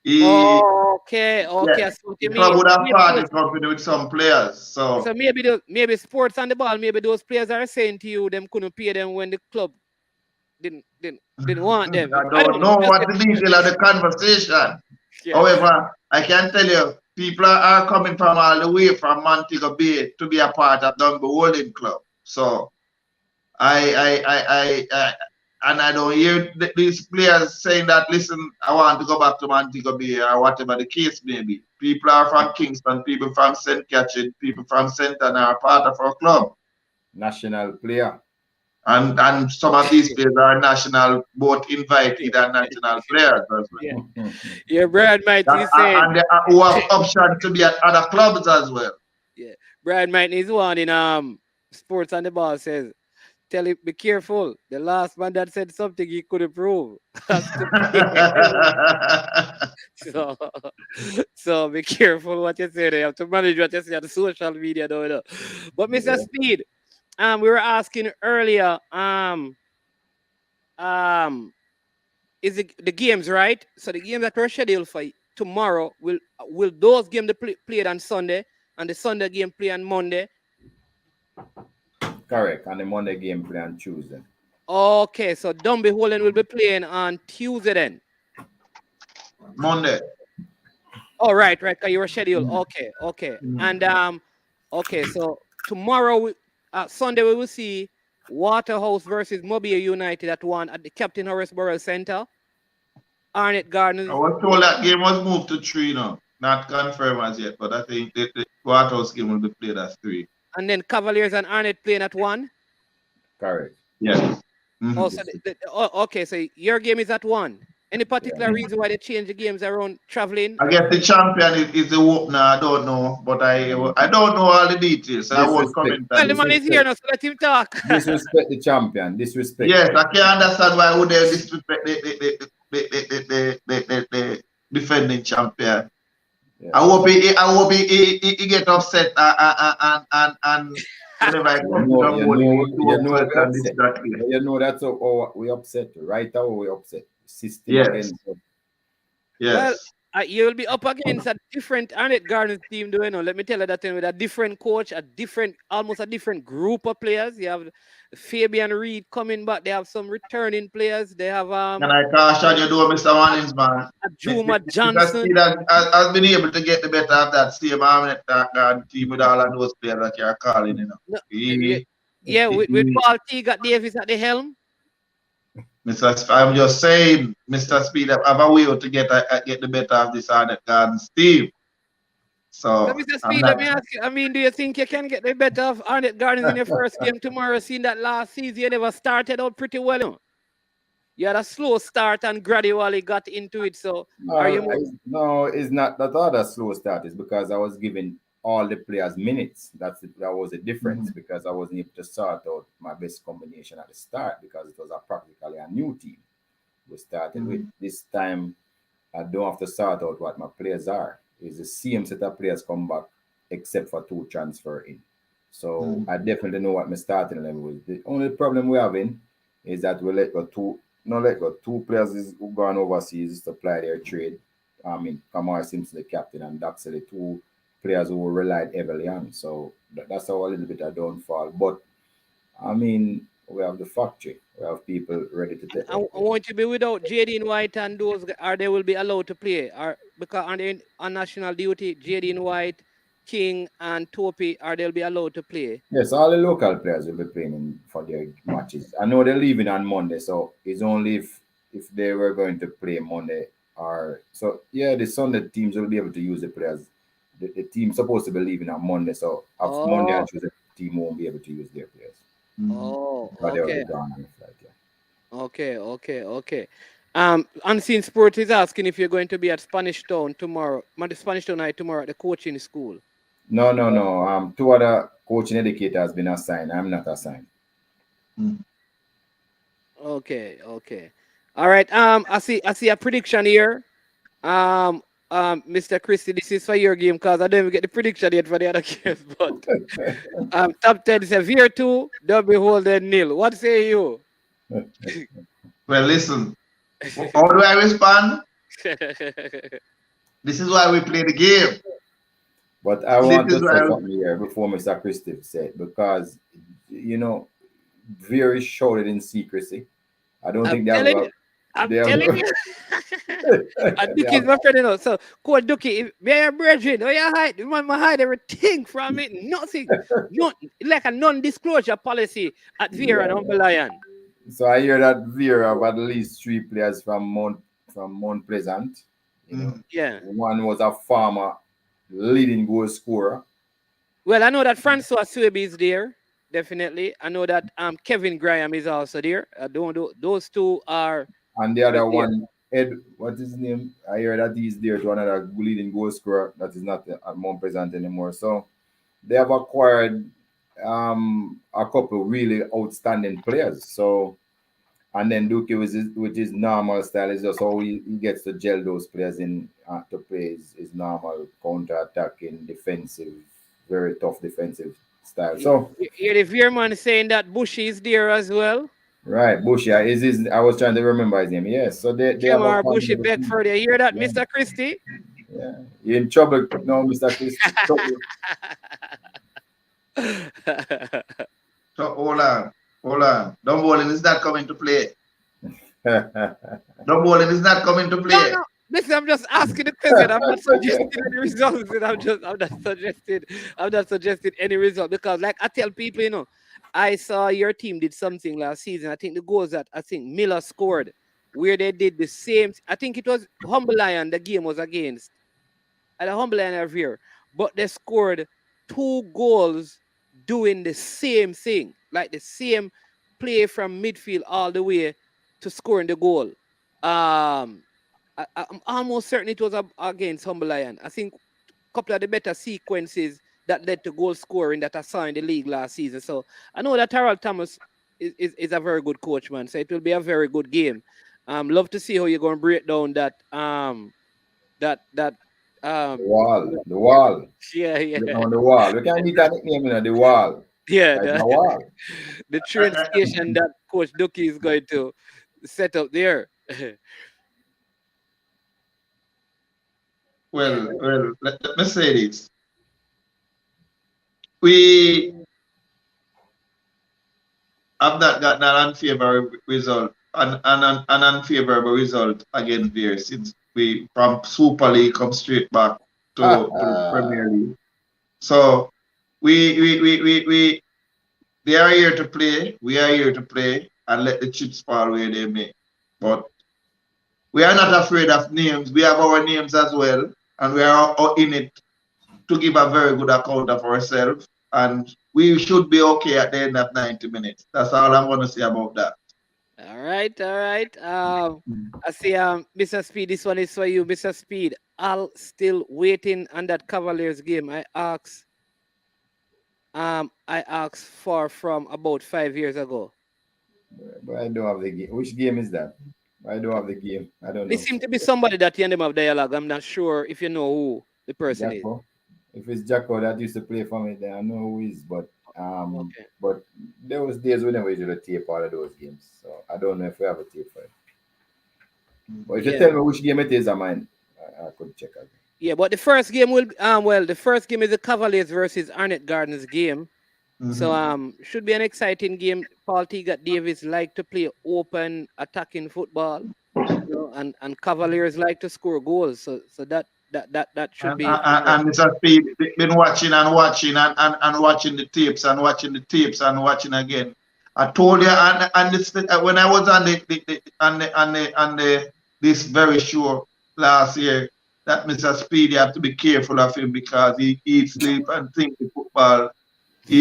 Okay. Yeah. So the club would have parted company with some players. So maybe sports on the ball. Maybe those players are saying to you them couldn't pay them when the club didn't want them. I don't know what the detail of the conversation. Yeah. However, I can tell you, people are coming from all the way from Montego Bay to be a part of Dunbeholden Club. So I don't hear these players saying that, listen, I want to go back to Montego Bay or whatever the case may be. People are from Kingston, people from St. Catherine, people from St. Anna are part of our club. National player. And some of these players are national, both invited and national players as well. Yeah, Brad might be saying. And they who have option to be at other clubs as well. Yeah, Brad might is one in Sports on the Ball says, tell him, be careful. The last man that said something he couldn't prove. So be careful what you say. You have to manage what you say on the social media. But Mr. Speed, we were asking earlier, is the games right? So the games that were scheduled for tomorrow will those games played on Sunday and the Sunday game play on Monday? Correct. And the Monday game play on Tuesday. Okay, so Dunbeholden will be playing on Tuesday then. Monday. Oh, right, right. 'Cause you were scheduled. Okay, okay. And okay, so tomorrow, Sunday, we will see Waterhouse versus Mobile United at 1 at the Captain Horace Center. Arnett I Gardens. was told that game was moved to 3 now. Not confirmed as yet, but I think the Waterhouse game will be played as 3. And then Cavaliers and Arnett playing at 1. Correct. Yes. Oh, so okay, so your game is at 1. Any particular reason why they change the games around traveling? I guess the champion is the opener. I don't know, but I don't know all the details. So I won't comment. Well, the man is here now, so let him talk. Disrespect the champion. Disrespect. Yes, I can't understand why would they disrespect the defending champion. Yeah. I hope he get upset and whenever I come you know that's how we upset. Right how we upset. System Yes. against. Yes. Well, you will be up against a different Arnett Gardens team, do you know? Let me tell you that with a different coach, almost a different group of players. You have Fabian Reed coming back. They have some returning players. They have Can I caution you, do, Mr. Wannings, man? Juma Johnson. Has been able to get the better of that same Arnett team with all of those players that you're calling, you know. With Paul T. got Davis at the helm. I'm just saying, Mr. Speid, have a way to get the better of this Arnett Gardens team. So, Mr. Speid, let me ask you, do you think you can get the better of Arnett Gardens in your first game tomorrow, seeing that last season you never started out pretty well? You know? You had a slow start and gradually got into it. So, No, it's not that other slow start. It's because I was giving all the players minutes. That was a difference because I wasn't able to sort out my best combination at the start because it was practically a new team we started with. This time, I don't have to sort out what my players are. It's the same set of players come back except for 2 transfer in. So I definitely know what my starting level was. The only problem we're having is that we let go 2 players who gone overseas to apply their trade. Kamar Simpson, the captain, and Daxel, the 2 players who relied heavily on. So that's our little bit of downfall. But we have the factory. We have people ready to take. I want to be without JD White and those, or they will be allowed to play, or because are they on national duty? JD White, King, and Topi, or they'll be allowed to play? Yes, all the local players will be playing for their matches. I know they're leaving on Monday, so it's only if they were going to play Monday the Sunday teams will be able to use the players. The team's supposed to be leaving on Monday, so after Monday and Tuesday, the team won't be able to use their players. But they'll be gone on the flight, Okay. Unseen Sport is asking if you're going to be at Spanish Town tomorrow, Spanish Town night tomorrow at the coaching school. No. 2 other coaching educators has been assigned. I'm not assigned. Okay. All right. I see a prediction here. Mr. Christie, this is for your game because I don't even get the prediction yet for the other games. But top 10 is a Veer 2, Dunbeholden 0. What say you? Well, listen. How do I respond? This is why we play the game. But I want to say something here before Mr. Christie said, because very shouted in secrecy. I don't think that. I'm telling you. And Duki is my friend, you know. So, Coach Duki, me your brethren, you hide, I hide everything from it. Nothing. Like a non-disclosure policy at Vera and Humble Lion. So I hear that Vera have at least 3 players from Mount Pleasant. Yeah. One was a former leading goal scorer. Well, I know that Francois Suebi is there. Definitely. I know that Kevin Graham is also there. Those 2 are. And the other one, Ed, what's his name? I hear that he's there to another leading goal scorer that is not at Mount Pleasant anymore. So they have acquired a couple really outstanding players. So, and then Duke with his normal style is just how he gets to gel those players in to play his normal counter-attacking, defensive, very tough defensive style. So the Veerman saying that Bushy is there as well. right, Bush, yeah, is his, I was trying to remember his name. Yes, so they have a Jamar family Bushy of the team. Beckford. You hear that, Yeah, Mr. Christie? yeah. You're in trouble now, Mr. Chris. Trouble. So hold on, hold on. Dunbeholden is not coming to play. Dunbeholden is not coming to No, play. no. Listen, I'm just asking the question. I'm not suggesting any results. I'm not suggesting any result because, like I tell people, I saw your team did something last season. I think the goals that I think Miller scored, where they did the same. I think it was Humble Lion. The game was against at a Humble Lion here, but they scored 2 goals doing the same thing, like the same play from midfield all the way to scoring the goal. I'm almost certain it was against Humble Lion. I think a couple of the better sequences that led to goal scoring that I saw in the league last season. So I know that Harold Thomas is a very good coach, man. So it will be a very good game. Love to see how you're going to break down that The um wall, the wall. yeah, Look yeah, on the wall. We can't need that nickname, the wall. yeah, Like the wall. the train station that Coach Ducky is going to set up there. Well, let me say this. We have not gotten an unfavorable result, an unfavorable result against there since we from Super League come straight back to Premier League. So we they are here to play. We are here to play and let the chips fall where they may. But we are not afraid of names. We have our names as well, and we are in it to give a very good account of ourselves. And we should be okay at the end of 90 minutes. That's all I'm going to say about that. All right, all right. I see, Mr. Speed, this one is for you, Mr. Speed. I'll still waiting on that Cavaliers game. I asked for from about 5 years ago. But I don't have the game. Which game is that? I don't have the game. I don't It know. seemed to be somebody that you end up dialogue. I'm not sure if you know who the person is. Jacko. If it's Jacko that used to play for me, then I know who he is. But Okay. but there was days we never usually tape all of those games. So I don't know if we have a tape for it. But if you Yeah. tell me which game it is, I could check again. Yeah, but the first game will the first game is the Cavaliers versus Arnett Gardens game. So should be an exciting game. Paul Teagat Davis like to play open attacking football, and Cavaliers like to score goals. So that should be And Mr. Speed been watching and watching and watching the tapes and watching the tapes and watching again. I told you, and this, when I was on the this very show last year, that Mr. Speed, you have to be careful of him because he eats, sleep, and think the football.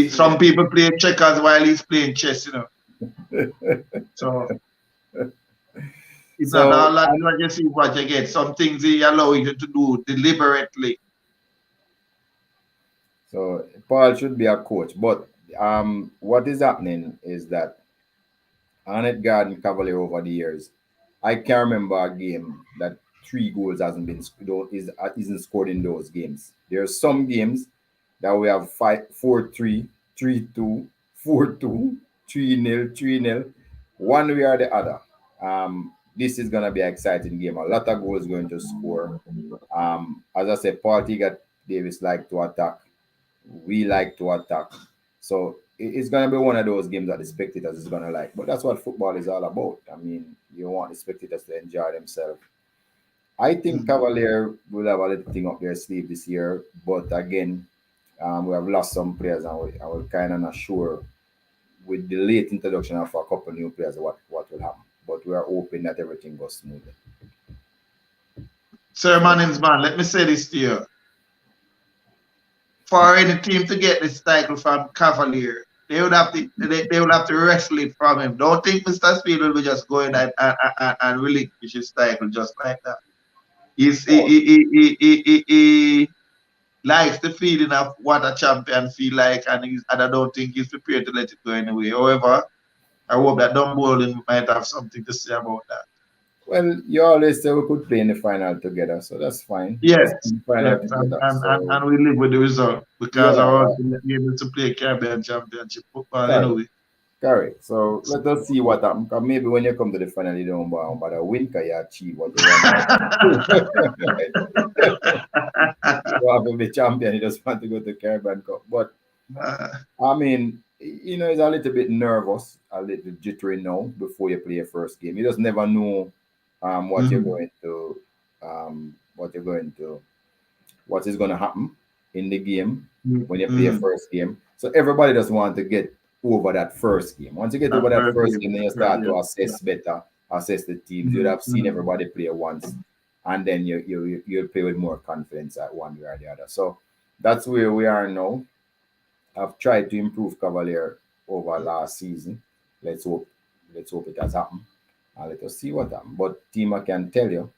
Some people play checkers while he's playing chess, So it's So, not all that you see what you get. Some things he allow you to do deliberately. So Paul should be a coach, but what is happening is that Arnett Garden Cavalier over the years, I can't remember a game that 3 goals hasn't been isn't scored in those games. There are some games that we have 4-3, 3-2, 4-2, 3-0, 3-0, one way or the other. This is gonna be an exciting game. A lot of goals going to score. As I said, Paul Teagat Davis like to attack. We like to attack. So it's going to be one of those games that the spectators is going to like. But that's what football is all about. I mean, you want the spectators to enjoy themselves. I think Cavalier will have a little thing up their sleeve this year. But again, we have lost some players and we're kind of not sure with the late introduction of a couple new players what will happen. But we are hoping that everything goes smoothly. Sir Manningsman, let me say this to you. For any team to get this title from Cavalier, they would have to wrestle it from him. Don't think Mr. Speed will be just going and relinquish his title just like that. He likes the feeling of what a champion feel like, and I don't think he's prepared to let it go anyway. However, I hope that Dunbeholden might have something to say about that. Well, you always say we could play in the final together, so that's fine. Yes, In the final yes, together. So and we live with the result because yeah, I want to be able to play Caribbean Championship football correct. anyway. Correct. So let us see what happens. 'Cause maybe when you come to the final, you don't want but a win because you achieve what you want to achieve. You don't have to be champion, you just want to go to Caribbean Cup. But I mean, it's a little bit nervous, a little jittery now before you play your first game. You just never know what you're Mhm, going to what you're going to what is going to happen in the game mhm, when you play your mhm. first game. So everybody just want to get over that first game. Once you get over That that first first game, game, then you yeah, start yeah, to yeah. assess better, assess the teams. You'd Mhm, have seen mhm. everybody play once, and then you'll play with more confidence at one way or the other. So that's where we are now. I've tried to improve Cavalier over last season. Let's hope, let's hope it has happened. And let us see what happens. But team, I can tell you,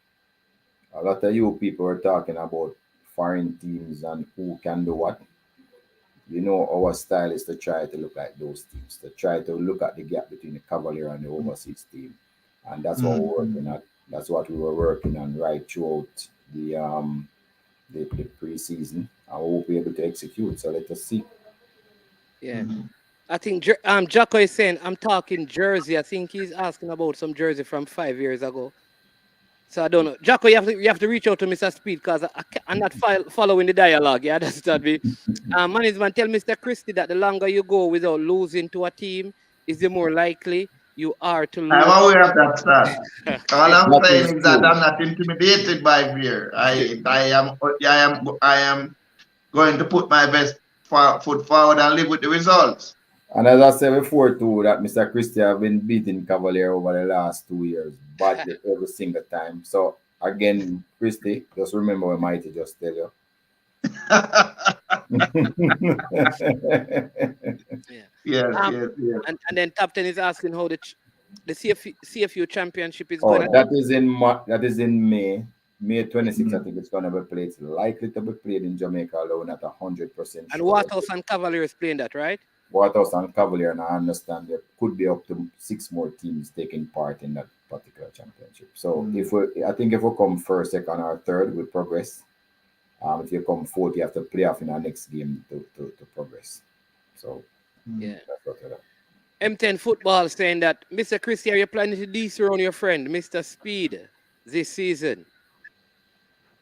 a lot of you people are talking about foreign teams and who can do what. Our style is to try to look like those teams, to try to look at the gap between the Cavalier and the overseas team. And that's what we're Mhm. working at. That's what we were working on right throughout the preseason. I hope we're able to execute. So let us see. Yeah. I think Jacko is saying I'm talking jersey. I think he's asking about some jersey from 5 years ago. So I don't know. Jacko, you have to reach out to Mr. Speed because I'm not following the dialogue. You understand me? Management tell Mr. Christie that the longer you go without losing to a team, is the more likely you are to I'm lose. aware of that, sir. All I'm That is saying is that true. I'm not intimidated by fear. I am going to put my best foot forward and live with the results. And as I said before too, that Mr. Christie have been beating Cavalier over the last 2 years, badly every single time. So again, Christie, just remember what Mighty just tell you. Yeah. Yes, Um, yes, yes. and then Top 10 is asking how the CFU championship is going. Oh, I think that is in May yeah. 26th. I think it's gonna be played. It's likely to be played in Jamaica, although not 100% And sure. Waterhouse and Cavalier is playing that, right? Waterhouse and Cavalier, and I understand there could be up to 6 more teams taking part in that particular championship. So I think if we come first, second, or third, we progress. If you come fourth, you have to play off in our next game to progress. So Yeah. that's what it is. M10 football saying that Mr. Christie, are you planning to dethrone your friend, Mr. Speed, this season?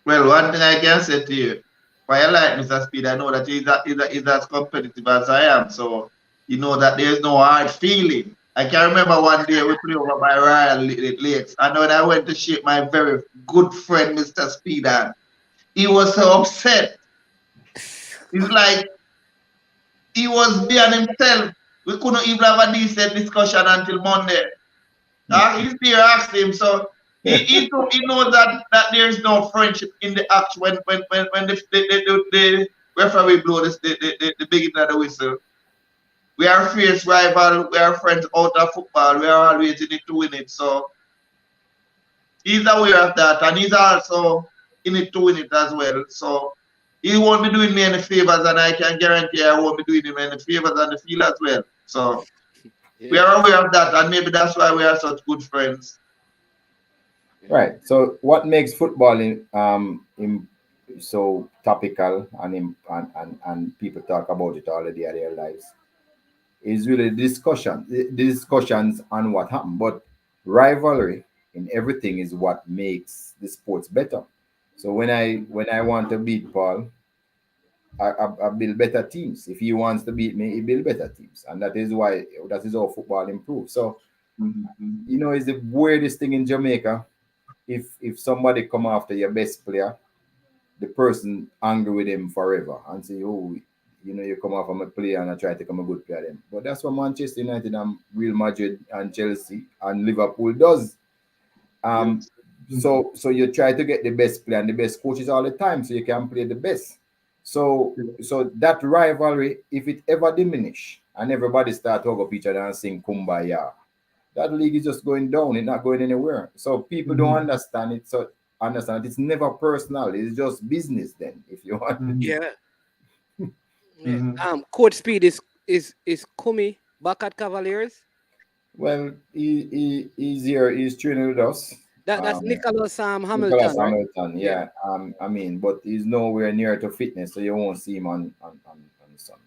Well, one thing I can say to you, why I like Mr. Speed, I know that he's as competitive as I am. So you know that there's no hard feeling. I can remember one day we played over by Royal Lakes, and when I went to shake my very good friend, Mr. Speed, and he was so upset. It's like he was beyond himself. We couldn't even have a decent discussion until Monday. His peer asked him, so he knows that there's no friendship in the act when the referee blow the beginning of the whistle. We are fierce rival, we are friends out of football, we are always in it to win it. So he's aware of that, and he's also in it to win it as well. So he won't be doing me any favors, and I can guarantee I won't be doing him any favors on the field as well. So we Yeah. are aware of that, and maybe that's why we are such good friends. Right. So, what makes football so topical and people talk about it all of their lives is really the discussions on what happened. But rivalry in everything is what makes the sports better. So when I want to beat Paul, I build better teams. If he wants to beat me, he build better teams, and that is how football improves. So Mhm. it's the weirdest thing in Jamaica. If somebody come after your best player, the person angry with him forever and say, oh, you come off from a player and I try to come a good player then. But that's what Manchester United and Real Madrid and Chelsea and Liverpool does. Um, Yes. so you try to get the best player and the best coaches all the time so you can play the best. So that rivalry, if it ever diminish and everybody start to hug up each other and sing Kumbaya, that league is just going down. It's not going anywhere. So people don't Mhm. understand it. So understand it's never personal. It's just business. Then, if you want, Mhm. Yeah. Yeah. Mhm. Coach Speed is Kumi back at Cavaliers. well, he's here. He's training with us. That's Nicholas Nicholas Hamilton, right? Hamilton, yeah. I mean, but he's nowhere near to fitness, so you won't see him on Sunday.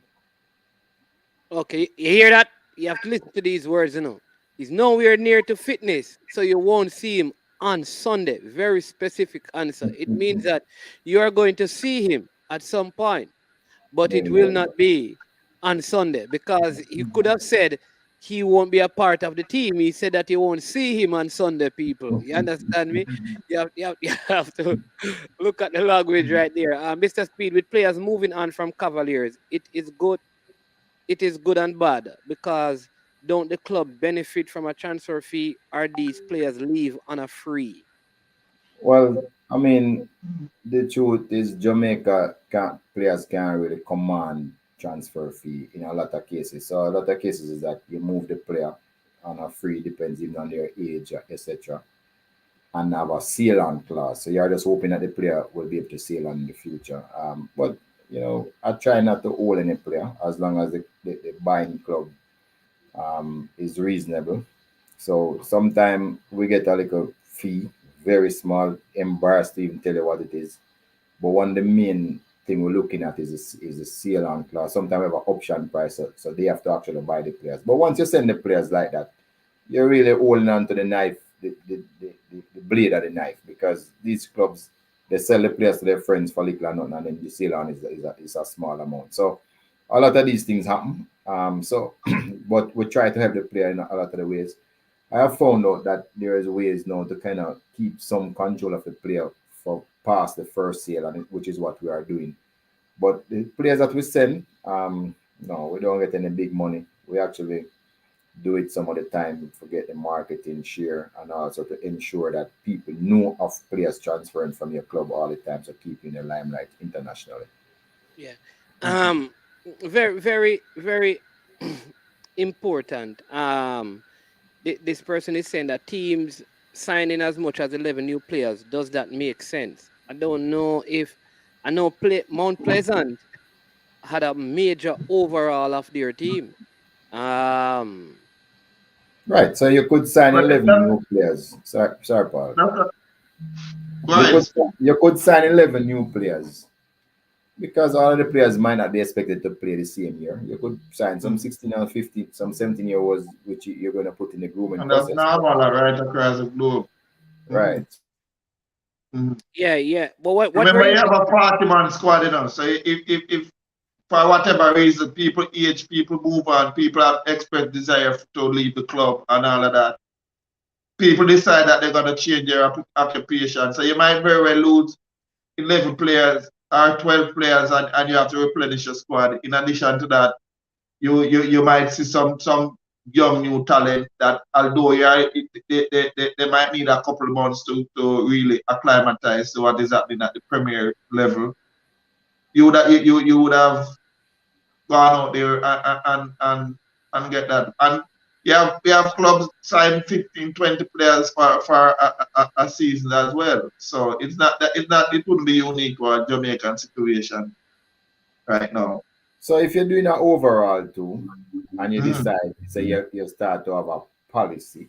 Okay, you hear that? You have to listen to these words, you know. He's nowhere near to fitness, so you won't see him on Sunday. Very specific answer. It means that you are going to see him at some point, but it will not be on Sunday because he could have said he won't be a part of the team. He said that you won't see him on Sunday, people. You understand me? You have to look at the language right there. Mr. Speed, with players moving on from Cavaliers, it is good and bad because don't the club benefit from a transfer fee or these players leave on a free? Well, I mean, the truth is players can't really command transfer fee in a lot of cases. So a lot of cases is that you move the player on a free, depends even on their age, etc. And have a sail on clause. So you're just hoping that the player will be able to sail on in the future. But I try not to hold any player as long as the buying club is reasonable. So sometimes we get a little fee, very small, embarrassed to even tell you what it is. But one of the main thing we're looking at is the sale on clause. Sometimes we have an option price, so they have to actually buy the players. But once you send the players like that, you're really holding on to the knife, the blade of the knife, because these clubs, they sell the players to their friends for little or nothing, and then the sale on is a small amount. So a lot of these things happen. But we try to help the player in a lot of the ways. I have found out that there is ways now to kind of keep some control of the player for past the first sale, which is what we are doing. But the players that we send, no, we don't get any big money. We actually do it some of the time to get the marketing share and also to ensure that people know of players transferring from your club all the time, so keeping the limelight internationally. Yeah. Very, very, very important. This person is saying that teams signing as much as 11 new players. Does that make sense? I don't know if I know Mount Pleasant had a major overhaul of their team. Right, so you could sign But 11 that, new players. Sorry, Paul. that, You could guys, you could sign 11 new players because all of the players might not be expected to play the same year. You could sign some 16 or 15, some 17-year-olds, which you're going to put in the grooming and that's process. normal right across the globe. Right. Mhm. Yeah. But what Remember, really you have a 40-man squad, So if for whatever reason people age, people move on, people have expressed desire to leave the club and all of that, people decide that they're going to change their occupation. So you might very well lose 11 players or 12 players, and you have to replenish your squad. In addition to that, you might see some young new talent that, although they might need a couple of months to really acclimatize to what is happening at the Premier level. You would have gone out there and get that. And we have clubs sign 15, 20 players for a season as well. So it wouldn't be unique to a Jamaican situation right now. So if you're doing an overall too, and you Mhm. decide, say you start to have a policy,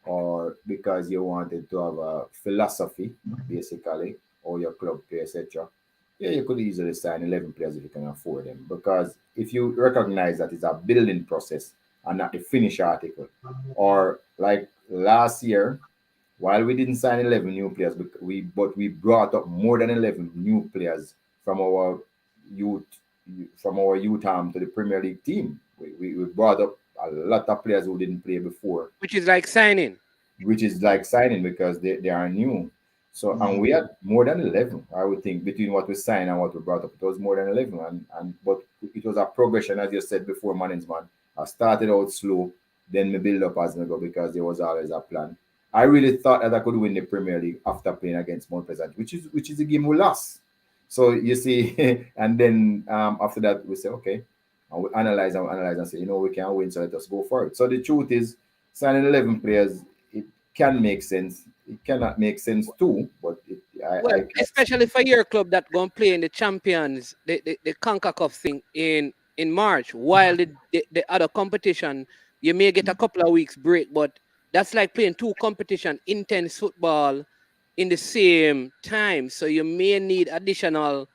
or because you wanted to have a philosophy, basically, or your club play, etc. Yeah, you could easily sign 11 players if you can afford them. Because if you recognize that it's a building process and not the finished article, or like last year, while we didn't sign 11 new players, but we brought up more than 11 new players from our youth to the Premier League team. We brought up a lot of players who didn't play before, which is like signing. which is like signing because they are new. So and we had more than 11, I would think, between what we signed and what we brought up. It was more than 11, and but it was a progression, as you said before, management. I started out slow, then we build up as we go because there was always a plan. I really thought that I could win the Premier League after playing against Mount Pleasant, which is the game we lost. So you see, and then after that we say, okay, and we analyze and say, we can win, so let us go for it. So the truth is, signing 11 players, it can make sense. It cannot make sense too, but Well, especially for your club that going to play in the champions, the CONCACAF thing in March, while the other competition, you may get a couple of weeks break, but That's like playing two competition, intense football in the same time. So you may need additional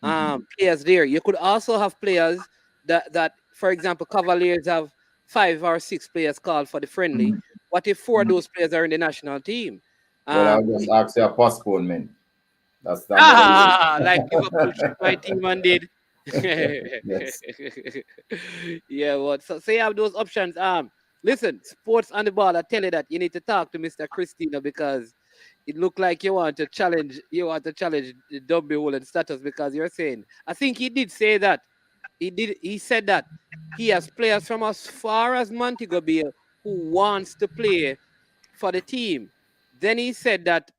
players there. You could also have players that, for example, Cavaliers have 5 or 6 players called for the friendly. What if 4 of those players are in the national team? Well, I'll just ask you a postponement. That's that. Like Liverpool shoot my team and did. Yes. Yeah, what? So you have those options. Listen, sports on the ball. I tell you that you need to talk to Mr. Christina because it looked like you want to challenge. You want to challenge the Dunbeholden status because you're saying. I think he did say that. He said that he has players from as far as Montego Bay who wants to play for the team. Then he said that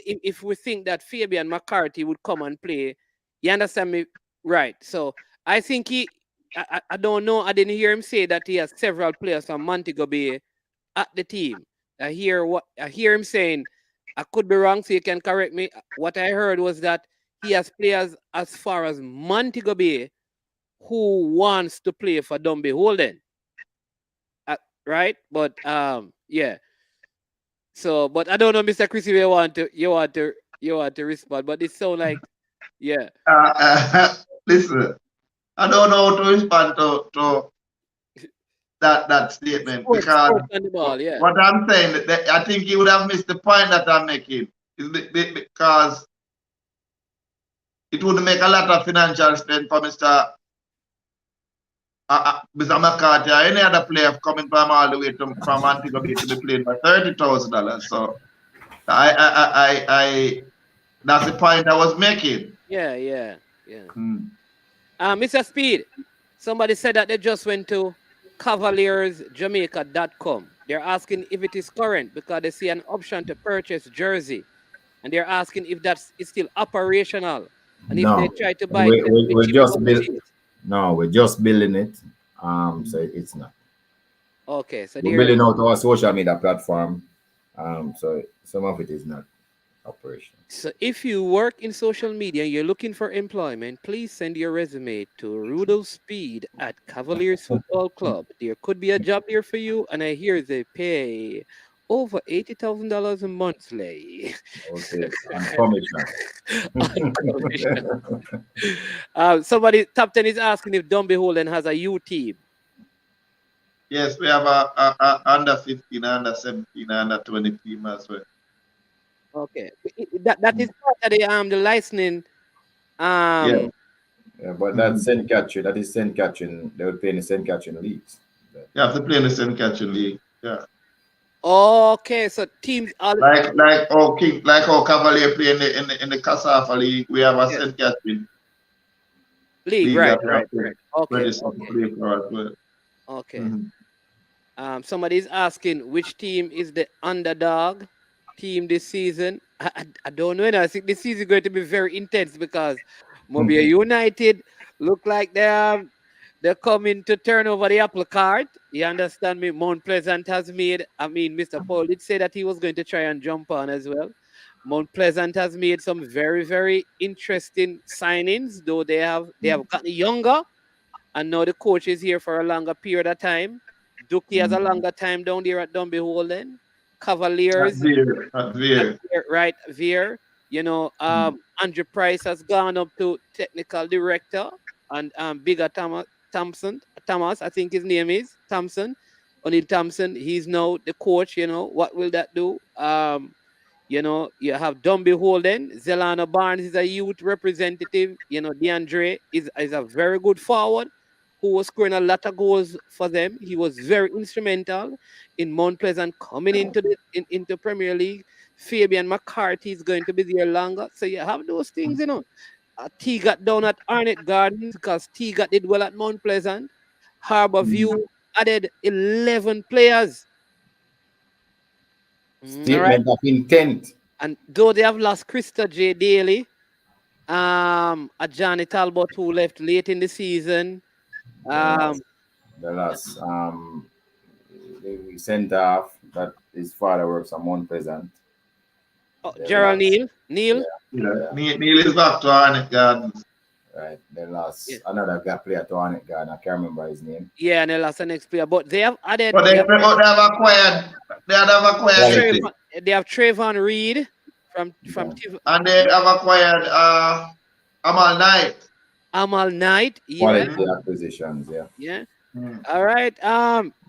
if we think that Fabian McCarthy would come and play, you understand me? Right. So I think I don't know. I didn't hear him say that he has several players from Montego Bay at the team. I hear him saying, I could be wrong, so you can correct me. What I heard was that he has players as far as Montego Bay who wants to play for Dunbeholden. Right? But yeah. So, but I don't know, Mr. Chrissy, you want to respond, but it sounds like, yeah. Listen, I don't know how to respond to that statement because yeah. what I'm saying, I think he would have missed the point that I'm making, is because it would make a lot of financial sense for Mr. McCarthy or any other player coming from all the way from Montego Bay to be playing for $30,000. So I that's the point I was making. Yeah. Mr. Speid, somebody said that they just went to cavaliersjamaica.com. They're asking if it is current because they see an option to purchase jersey, and they're asking if it's still operational, and if they try to buy we're just building it. So it's not. Okay, so we're building out our social media platform. So some of it is not operational. So if you work in social media and you're looking for employment, please send your resume to Rudolp Speid at Cavaliers Football Club. There could be a job here for you, and I hear they pay over $80,000 a monthly. Okay, Somebody, Top 10 is asking if Dunbeholden has a U team. Yes, we have a under 15, under 17, under 20 team as well. Okay, that is part of the licensing. Yeah, but that's St. Catherine. That is St. Catherine. They would play in the St. Catherine leagues. You have to play in the St. Catherine league. Yeah. Okay, so teams are like Cavalier play in the Casafa league. We have a St. Catherine league, right. Okay. Okay. Somebody's asking which team is the underdog team this season. I don't know. I think this season is going to be very intense because Mobile United look like they're coming to turn over the apple cart. You understand me? Mount Pleasant has made, Mr. Paul did say that he was going to try and jump on as well. Mount Pleasant has made some very, very interesting signings, though they have gotten younger, and now the coach is here for a longer period of time. Dookie has a longer time down there at Dunbeholden. Cavaliers, right? Veer. Andrew Price has gone up to technical director, and Bigger Thomas, I think his name is Thompson. O'Neil Thompson, he's now the coach. What will that do? You have Dunbeholden. Zelana Barnes is a youth representative. DeAndre is a very good forward who was scoring a lot of goals for them. He was very instrumental in Mount Pleasant coming into Premier League. Fabian McCarthy is going to be there longer. So you have those things, T got down at Arnett Gardens because T got did well at Mount Pleasant. Harbour View added 11 players. Statement of intent. And though they have lost Krista J. Daly, a Johnny Talbot who left late in the season. The last the centre half that his father works at Mount Pleasant. Gerald Neal. Neil is back to Arnett Gardens. Right. They lost Yeah. another guy player to Arnett Garden. I can't remember his name. Yeah, and they lost the next player, but they have added. But they have acquired. They have acquired. Quality. They have Trayvon Reed from Yeah. And they have acquired Amal Knight. Amal Knight. Yeah. Quality acquisitions, yeah. Yeah. All right.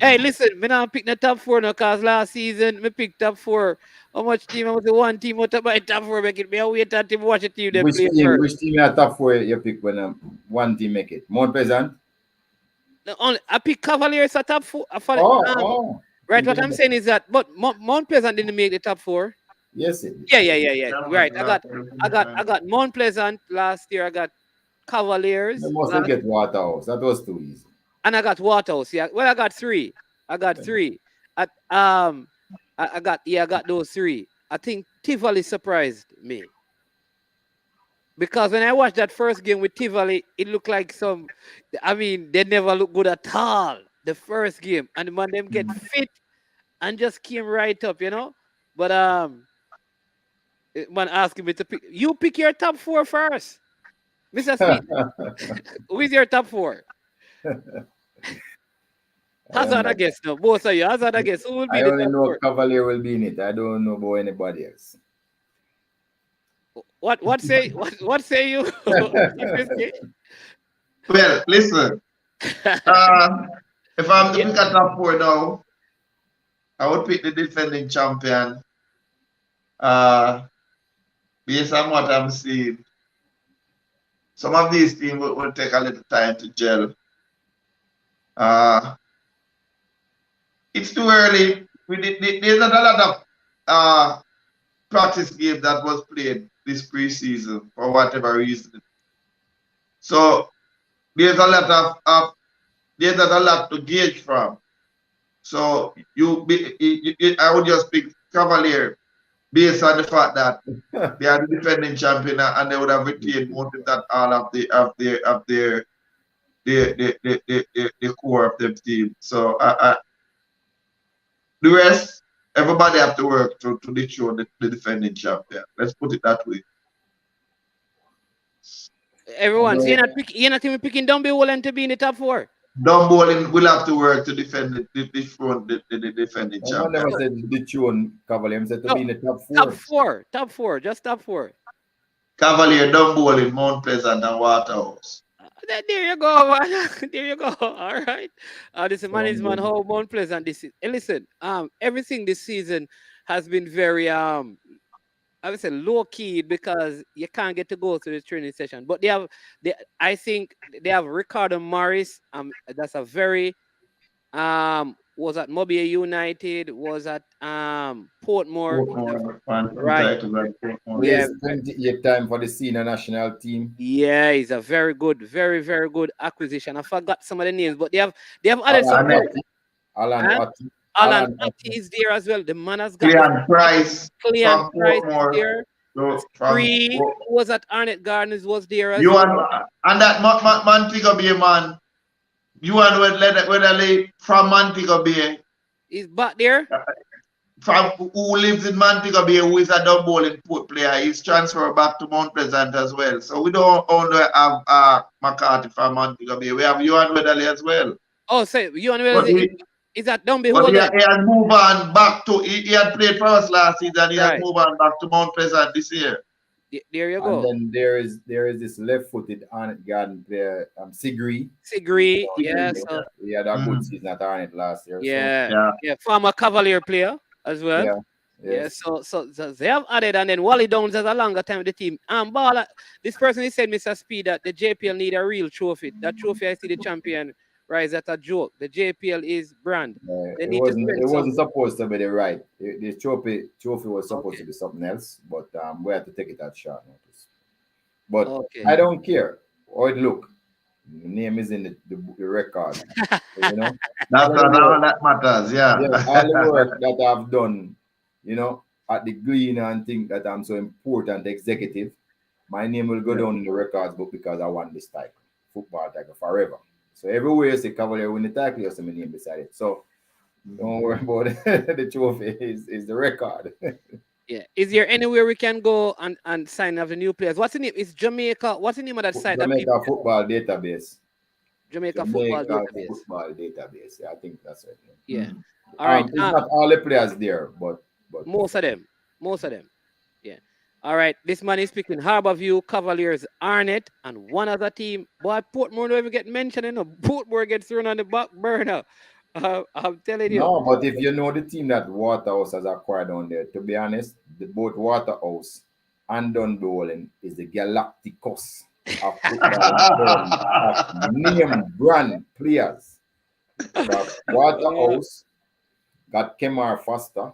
Hey, listen, me not pick the top four now, cause last season me picked top four. How much team? I was the one team out of my top four make it. Me wait until watch a team they Which play team? first. Which team you top four you pick when one team make it? Mount Pleasant. No, only I pick Cavaliers at top four. Oh. Right. What I'm saying is that, but Mount Pleasant didn't make the top four. Yes, it is. Yeah. Right. I got Mount Pleasant last year. I got Cavaliers. You must get Waterhouse. That was too easy. And I got Waterhouse. Yeah. Well, I got three. I got those three. I think Tivoli surprised me. Because when I watched that first game with Tivoli, it looked like they never look good at all. The first game. And when them get fit and just came right up, you know. But man asking me to pick your top four first. Mr. Speid. Who is your top four? Hazard, I guess, no. Both of you. Hazard, I guess. Who will be I the only top know four? Cavalier will be in it. I don't know about anybody else. What say you? Well, listen. If I'm to pick a top four now, I would pick the defending champion. Based on what I'm seeing, some of these teams will take a little time to gel. It's too early. There's not a lot of practice game that was played this preseason for whatever reason. So there's a lot there's not a lot to gauge from. So I would just pick Cavalier based on the fact that they are the defending champion and they would have retained most of that all of their core of their team. So the rest, everybody have to work to show the defending champion. Let's put it that way. Everyone, so you're not even picking Dunbeholden to be in the top four. Dunbeholden will have to work to defend the defending I champion. never said the tune Cavalier. I said to be in the top four. Top four, just top four. Cavalier, Dunbeholden, Mount Pleasant, and Waterhouse. There you go, man. There you go. All right. This is management how Mount Pleasant this is. And listen, everything this season has been very I would say low key because you can't get to go to the training session. But I think they have Ricardo Morris. That's a very was at Mobile United, was at Portmore. Right. Yeah, 28 time for the senior national team. Yeah, he's a very good, very, very good acquisition. I forgot some of the names, but they have added some. Alan Atti is there as well. The man has got Cleon Price is there. Free was at Arnett Gardens was there as well. And that Montego Bay man. You and Weatherly from Montego Bay. He's back there. From who lives in Montego Bay, who is a Dunbeholden port player. He's transferred back to Mount Pleasant as well. So we don't only have McCarthy from Montego Bay. We have you and Weatherly as well. Oh, so you and Weatherly is that Dunbeholden? But he had moved on back to he had played for us last season. He had moved on back to Mount Pleasant this year. There you go. And then there is this left-footed Arnett Garden player, Sigri. Yeah. So he had a good season at Arnett last year. Yeah. Former Cavalier player as well. Yeah. So they have added, and then Wally Downs has a longer time with the team. Ball, this person he said, Mr. Speid, that the JPL need a real trophy. That trophy I see the champion. Right, that's a joke. The JPL is brand. It wasn't supposed to be the right. The trophy was supposed to be something else, but we had to take it at short notice. But I don't care how it look. The name is in the record. You know, that matters. Yeah. All the work that I've done, you know, at the Green and think that I'm so important executive. My name will go down in the records book because I won this title, football title forever. So everywhere you say Cavalier win the title, you see my name beside it. So don't worry about it. The trophy is the record. Yeah. Is there anywhere we can go and sign up the new players? What's the name? It's Jamaica. What's the name of that site that people Jamaica Football Database. Jamaica Football Jamaica Database? Football Database. Yeah, I think that's it. Yeah. All right. It's not all the players there, but Most of them. Yeah. All right. This man is speaking Harbourview, Cavaliers, Arnett, and one other team. Boy, Portmore don't even get mentioned. You know, Portmore gets thrown on the back burner. I'm telling you. no. But if you know the team that Waterhouse has acquired down there, to be honest, both Waterhouse and Dunbeholden is the Galacticos of football of name brand players. Waterhouse got Kemar Foster,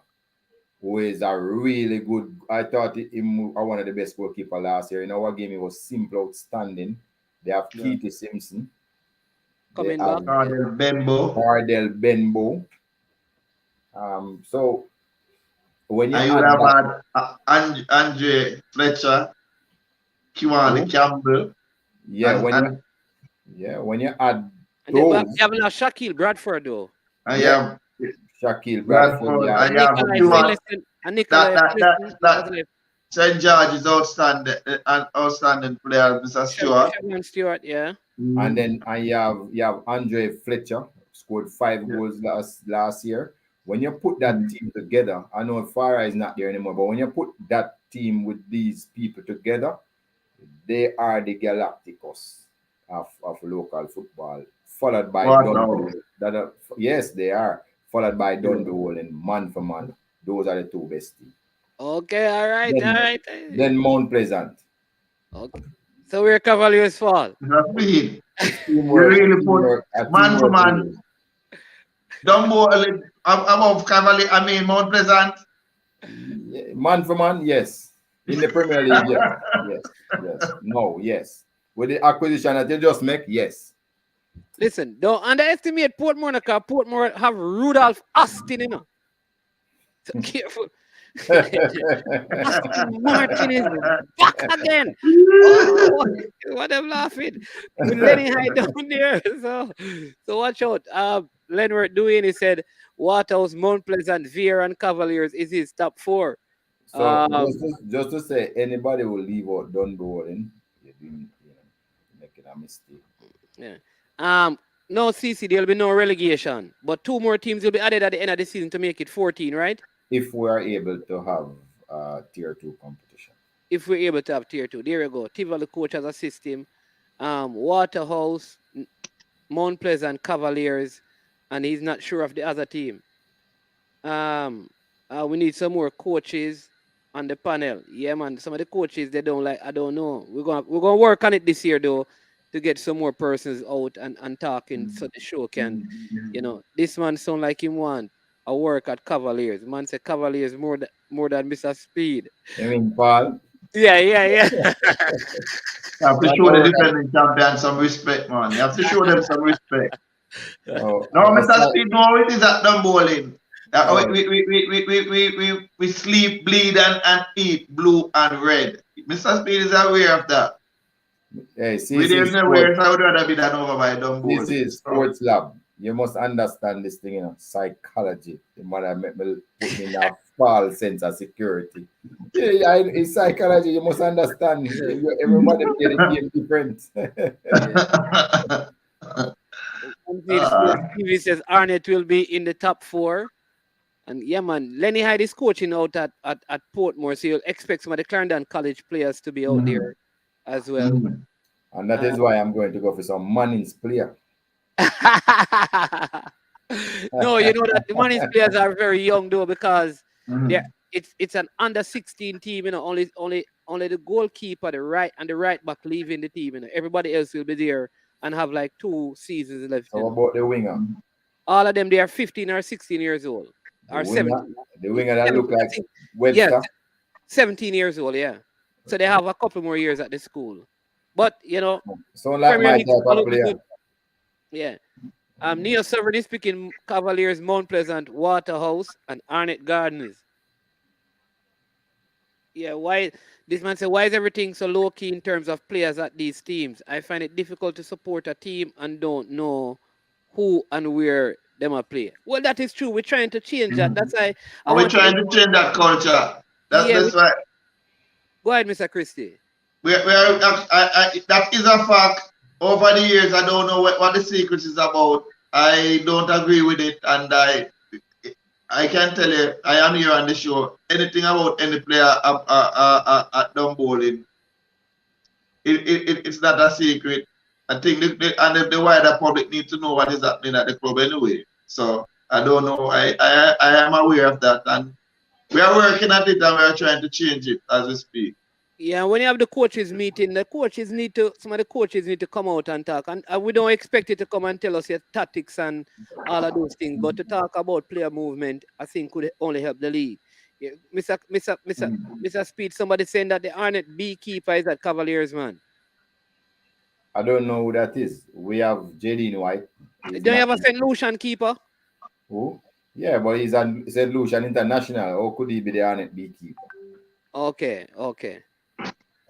who is a really good. I thought him one of the best goalkeeper last year. In our game, he was simple, outstanding. They have Keith Simpson. Coming back. Cardell Benbow. So when you have had Andre Fletcher, Kiwani Campbell. Yeah, when you add and those, you have now Shaquille Bradford though. I have Shaquille Bradford. I have Nikolai St. George is outstanding, an outstanding player, Mr. Stewart. Stewart, yeah. And then you have Andre Fletcher, scored 5 goals last year. When you put that team together, I know Farah is not there anymore, but when you put that team with these people together, they are the Galacticos of local football, followed by Dunbeholden. Yes, they are. Followed by Dunbeholden, man for man. Those are the 2 best teams. Okay, all right. Then Mount Pleasant. Okay. So we're Cavaliers fall. You really put man for man. Dunbeholden, above Cavalier, I mean Mount Pleasant. Man for man, yes. In the Premier League, yes. No, yes. With the acquisition that you just make, yes. Listen, don't underestimate Portmore because Portmore have Rudolph Austin, you know. So careful. Austin Martin is back again. Oh, what I'm laughing. With Lenny Hyde down there. So watch out. Leonard Dewey said Waterhouse, Mount Pleasant, Vieira, and Cavaliers is his top 4. So just to say, anybody will leave out Dunbeholden, you're making a mistake. Yeah. No CC, there'll be no relegation, but 2 more teams will be added at the end of the season to make it 14, right? If we are able to have tier 2 competition. If we're able to have tier 2, there you go. Tivoli, the coach, has assisted him. Waterhouse, Mount Pleasant, Cavaliers, and he's not sure of the other team. We need some more coaches on the panel. Yeah, man. Some of the coaches they don't like. I don't know. We're gonna work on it this year though, to get some more persons out and talking so the show can, this man sound like him want a work at Cavaliers. Man say Cavaliers more than Mr. Speid. You mean Paul? Yeah. You have to show the defending champion some respect, man. You have to show them some respect. No, Mr. Speid, no, it is at Dunbeholden. We sleep, bleed, and eat blue and red. Mr. Speid is aware of that. Hey, see, we didn't know where I would rather be done over by Dunbeholden. This is sports lab. You must understand this thing, psychology. The mother put me in a false sense of security. Yeah, it's psychology. You must understand. Everybody get a game different. TV says Arnett will be in the top 4. And yeah, man, Lenny Hyde is coaching out at Portmore, so you'll expect some of the Clarendon College players to be out there as well. And that is why I'm going to go for some Manning's player. No, you know that the Manning's players are very young though, because it's an under 16 team. Only the goalkeeper, the right back leaving the team. Everybody else will be there and have like 2 seasons left. How about the winger? All of them, they are 15 or 16 years old. Or 17. The winger that look like Webster? Yeah, 17 years old, yeah. So they have a couple more years at the school. But, so like my type of player. Good. Yeah. Neil Severin is picking Cavaliers, Mount Pleasant, Waterhouse, and Arnett Gardeners. Yeah, why? This man said, why is everything so low-key in terms of players at these teams? I find it difficult to support a team and don't know who and where them are play. Well, that is true. We're trying to change that. That's why we're trying to change that culture. That's why. Go ahead, Mr. Christie. That is a fact. Over the years, I don't know what the secret is about. I don't agree with it, and I can tell you, I am here on the show. Anything about any player at Dunbeholden, it's not a secret. I think the wider public need to know what is happening at the club anyway. So I don't know. I am aware of that, and we are working at it, and we are trying to change it as we speak. Yeah, when you have the coaches meeting, some of the coaches need to come out and talk. And we don't expect you to come and tell us your tactics and all of those things. But to talk about player movement, I think could only help the league. Yeah, Mr. Speid, somebody saying that the Arnett beekeeper is at Cavaliers, man. I don't know who that is. We have JD White. Don't you have a St. Lucian keeper? Who? Yeah, but he's a St. Lucian International. How could he be the Arnett beekeeper? Okay.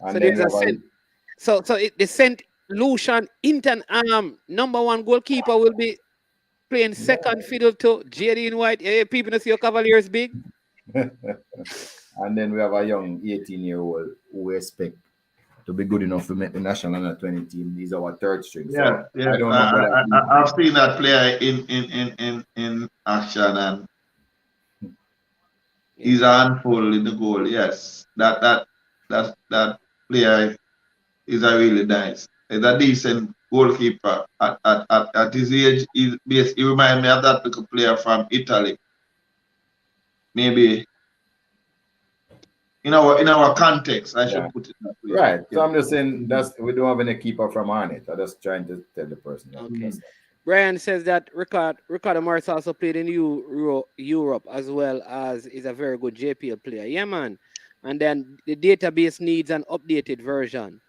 And so the St. Lucian number one goalkeeper will be playing second fiddle to JD White. Hey, people know see your Cavaliers big. And then we have a young 18-year-old who we expect to be good enough to make the national under 20 team. He's our third string. So Yeah. I don't know. I've seen that player in action, and he's a handful in the goal. Yes, that player is a really nice. He's a decent goalkeeper at his age. He reminds me of that little player from Italy. Maybe in our context, I should put it that way. Right. So I'm just saying we don't have any keeper from Arnett. I'm just trying to tell the person. Okay. Brian says that Ricardo Morris also played in Europe as well as is a very good JPL player. Yeah, man. And then the database needs an updated version.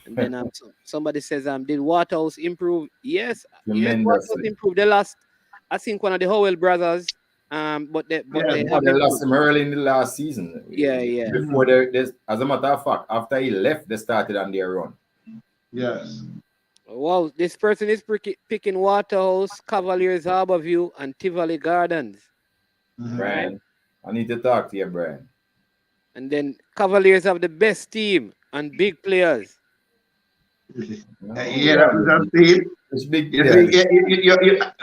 And then somebody says, did Waterhouse improve? Yes, Waterhouse improved. They lost, I think, one of the Howell brothers. But they lost him early in the last season. Yeah. Before as a matter of fact, after he left, they started on their run. Yes. Well, this person is picking Waterhouse, Cavaliers, Harborview, and Tivoli Gardens. Brian, I need to talk to you, Brian. And then Cavaliers have the best team and big players. That's it. It's big. You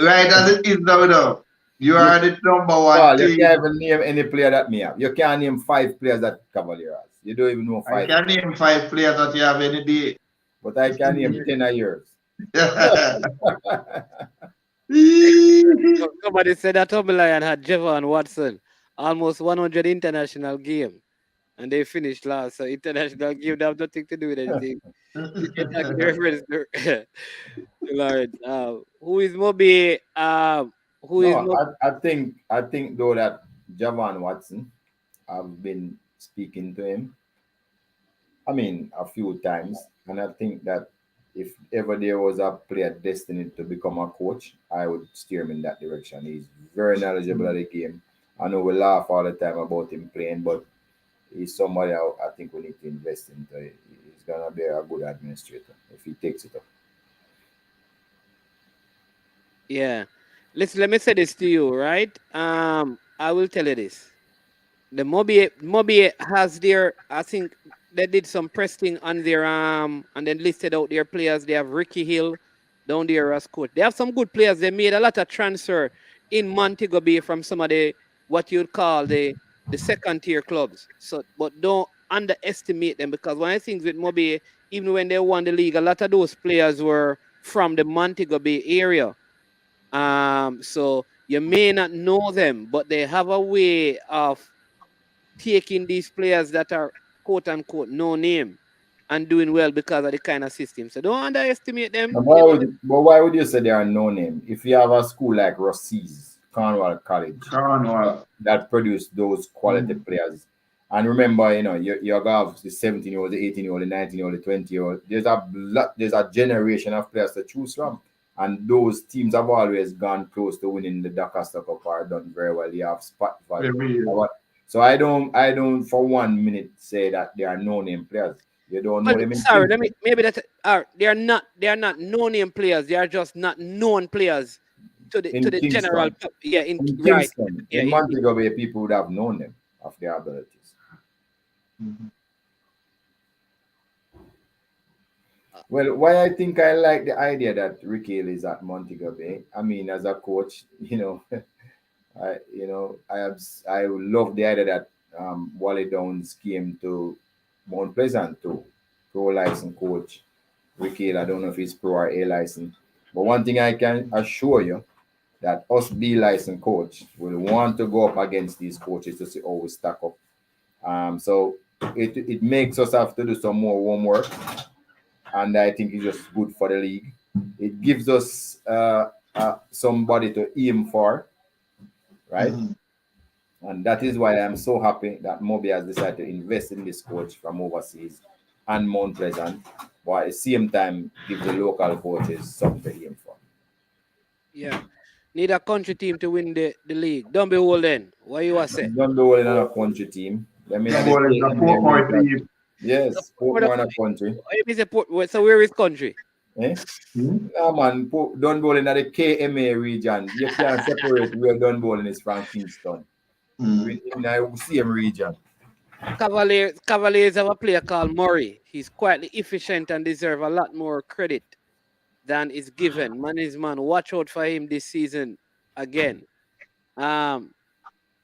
right as it is now. You are the number one. Well, you can't even name any player that me have. You can't name 5 players that Cavalier has. You don't even know 5. I can name 5 players that you have any day. But I can name 10 of yours. Somebody said that Tommy Lion had Javon Watson, almost 100 international game. And they finished last. So international game have nothing to do with anything. Lawrence, who is Moby? I think though that Javon Watson, I've been speaking to him. I mean, a few times, and I think that if ever there was a player destined to become a coach, I would steer him in that direction. He's very knowledgeable at the game. I know we laugh all the time about him playing, but he's somebody I think we need to invest into. He's gonna be a good administrator if he takes it up. Yeah. Listen, let me say this to you, right? I will tell you this. The Mobi has I think they did some pressing on their and then listed out their players. They have Ricky Hill down there as coach. They have some good players. They made a lot of transfer in Montego Bay from some of the what you'd call the second tier clubs. So, but don't underestimate them, because one of the things with Mobi, even when they won the league, a lot of those players were from the Montego Bay area. So you may not know them, but they have a way of taking these players that are quote unquote no name and doing well because of the kind of system. So don't underestimate them. But why would you say they are no name? If you have a school like Rossi's, Cornwall College, that produce those quality players. And remember, you have the 17-year-old, the 18-year-old, the 19-year-old, the 20-year-old. There's a generation of players to choose from. And those teams have always gone close to winning the Doncaster Cup or done very well. You have spot value. So I don't for 1 minute say that they are no-name players. You don't know them. Sorry, they are not no-name players. They are just not known players to the Kingston. General. Yeah, in Kingston. In Montego Bay, people would have known them of their abilities. Well, why I think I like the idea that Ricky is at Montego Bay. I mean, as a coach, I love the idea that Wally Downs came to Mount Pleasant to pro license coach Ricky. I don't know if he's pro or A license, but one thing I can assure you that us B license coach will want to go up against these coaches to see how we stack up. So it makes us have to do some more homework, and I think it's just good for the league. It gives us somebody to aim for, right? And that is why I'm so happy that Moby has decided to invest in this coach from overseas and Mount Pleasant, but at the same time give the local coaches something to aim for. Yeah. Need a country team to win the league. Dunbeholden, what you want to say? Dunbeholden in a country team. I mean, Dunbeholden is a Portmore team. Yes, Portmore in a country. So where is country? Eh? No, man, Dunbeholden in the KMA region. You can't separate where Dunbeholden is from Kingston. In the same region. Cavaliers have a player called Murray. He's quietly efficient and deserves a lot more credit than is given. Man is man. Watch out for him this season again. Mr.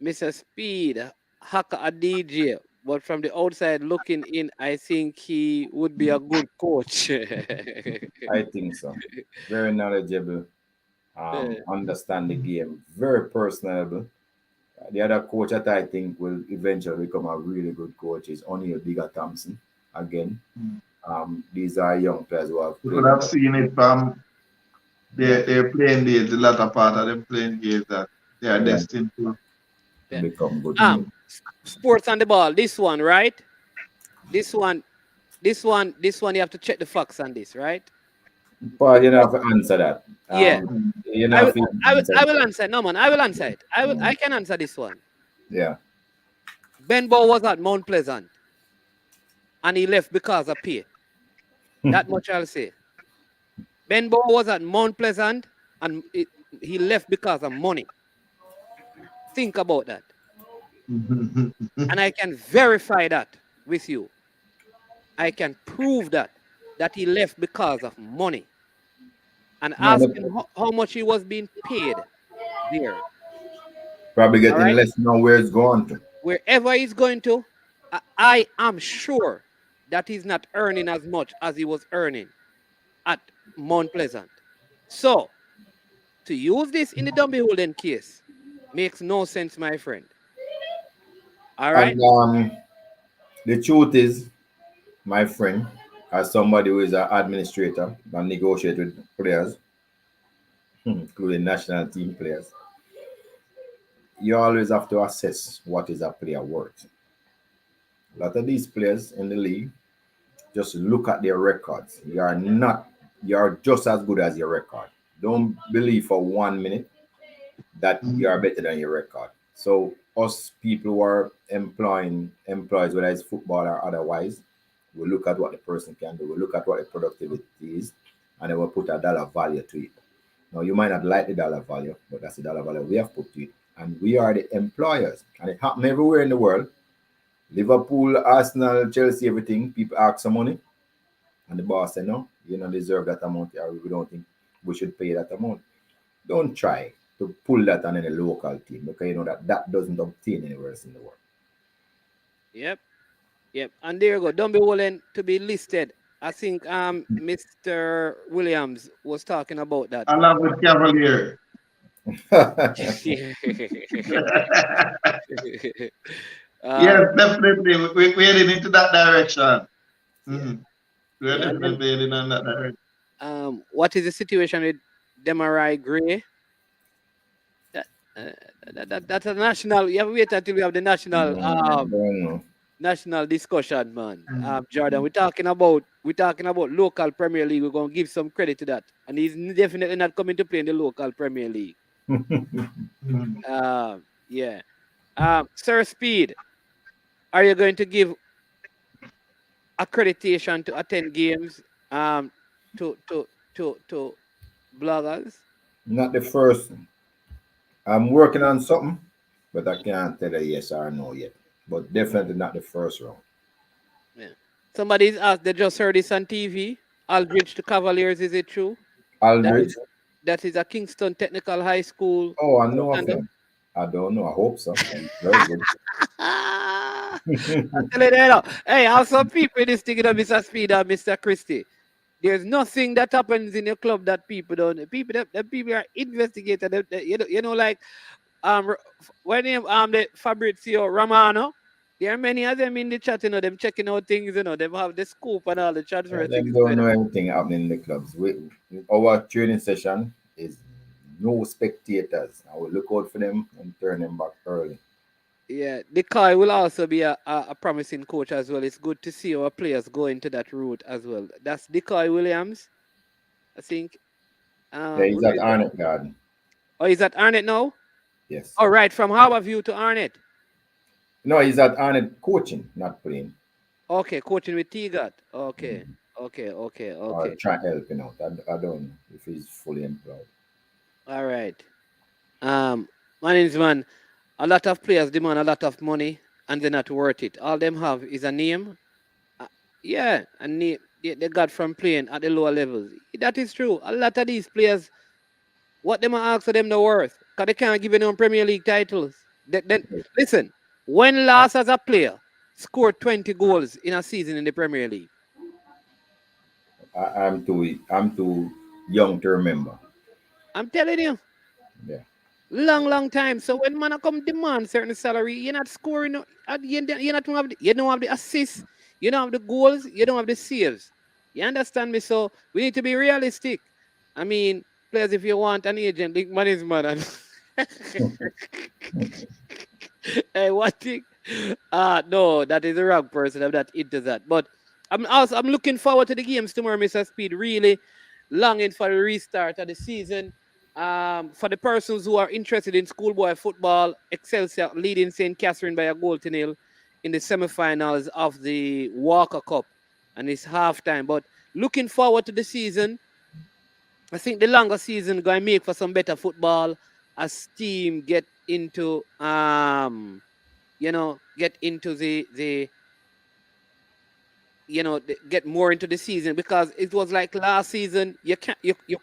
Speid, hacker a DJ, but from the outside looking in, I think he would be a good coach. I think so. Very knowledgeable. Understand the game. Very personable. The other coach that I think will eventually become a really good coach is O'Neal Bigger Thompson. Again, these are young players who have. You could have seen it from their playing days, the latter part of them playing games that they are destined to become good. Sports on the ball. This one, right? This one, you have to check the facts on this, right? But you don't have to answer that. Yeah. I will answer. No, man, I will answer it. I can answer this one. Yeah. Benbow was at Mount Pleasant and he left because of pay. That much I'll say. Benbow was at Mount Pleasant and he left because of money. Think about that. And I can verify that with you. I can prove that he left because of money. And ask him how much he was being paid there. Probably getting less now where it's going to. Wherever he's going to, I am sure that he's not earning as much as he was earning at Mount Pleasant. So, to use this in the Dunbeholden case makes no sense, my friend. All right? And the truth is, my friend, as somebody who is an administrator and negotiate with players, including national team players, you always have to assess what is a player worth. A lot of these players in the league just look at their records. You are just as good as your record. Don't believe for 1 minute that you are better than your record. So us people who are employees, whether it's football or otherwise, we look at what the person can do. We look at what the productivity is, and then we'll put a dollar value to it. Now, you might not like the dollar value, but that's the dollar value we have put to it. And we are the employers. And it happens everywhere in the world. Liverpool, Arsenal, Chelsea, everything. People ask for money. And the boss say, no, you don't deserve that amount. Or we don't think we should pay that amount. Don't try to pull that on any local team, because you know that doesn't obtain anywhere else in the world. Yep. And there you go. Dunbeholden to be listed. I think Mr. Williams was talking about that. I love the Cavalier. Yes, definitely. We're heading into that direction. We're definitely heading in that direction. What is the situation with Demarai Gray? That's a national. You have to wait until we have the national discussion, man. Jordan, we're talking about local Premier League. We're gonna give some credit to that, and he's definitely not coming to play in the local Premier League. Yeah. Sir Speid, are you going to give accreditation to attend games to bloggers? Not the first. I'm working on something, but I can't tell you yes or no yet. But definitely not the first round. Somebody's asked, they just heard this on TV. Aldridge to Cavaliers, is it true? That Aldridge. that is a Kingston Technical High School. Oh, I know of And him. I don't know. I hope so. He's very good. I'm telling you now. Hey, how some people in this thing, Mr. Speed and Mr. Christie. There's nothing that happens in your club that people don't. People are investigated. Like when him the Fabrizio Romano. There are many of them in the chat, them checking out things, them have the scoop and all the transfer Them things don't going know on. anything happening in the clubs. Our training session is no spectators. I will look out for them and turn them back early. Yeah, Decoy will also be a promising coach as well. It's good to see our players go into that route as well. That's Decoy Williams, I think. Yeah, he's Where at is it? Arnett Garden. Oh, he's at Arnett now? Yes. All right, from Harborview to Arnett. No, he's at Arnett coaching, not playing. Okay, coaching with T-Gat. Okay, okay. Or trying helping out. I don't know if he's fully employed. All right. Man, a lot of players demand a lot of money and they're not worth it. All them have is a name. Yeah, a name they got from playing at the lower levels. That is true. A lot of these players, what them are asking them the worth, because they can't give them Premier League titles. Then listen, when last as a player scored 20 goals in a season in the Premier League? I'm too young to remember. I'm telling you. Yeah. Long time. So when man come demand certain salary, you're not scoring. You don't have the assists. You don't have the goals. You don't have the saves. You understand me? So we need to be realistic. I mean, players, if you want an agent, think money is man. Hey, what thing? No, that is the wrong person. I'm not into that. But I'm looking forward to the games tomorrow, Mr. Speed. Really longing for the restart of the season. For the persons who are interested in schoolboy football, Excelsior leading St. Catherine by a goal to nil in the semifinals of the Walker Cup, and it's halftime. But looking forward to the season. I think the longer season going to make for some better football as team get into get more into the season, because it was like last season you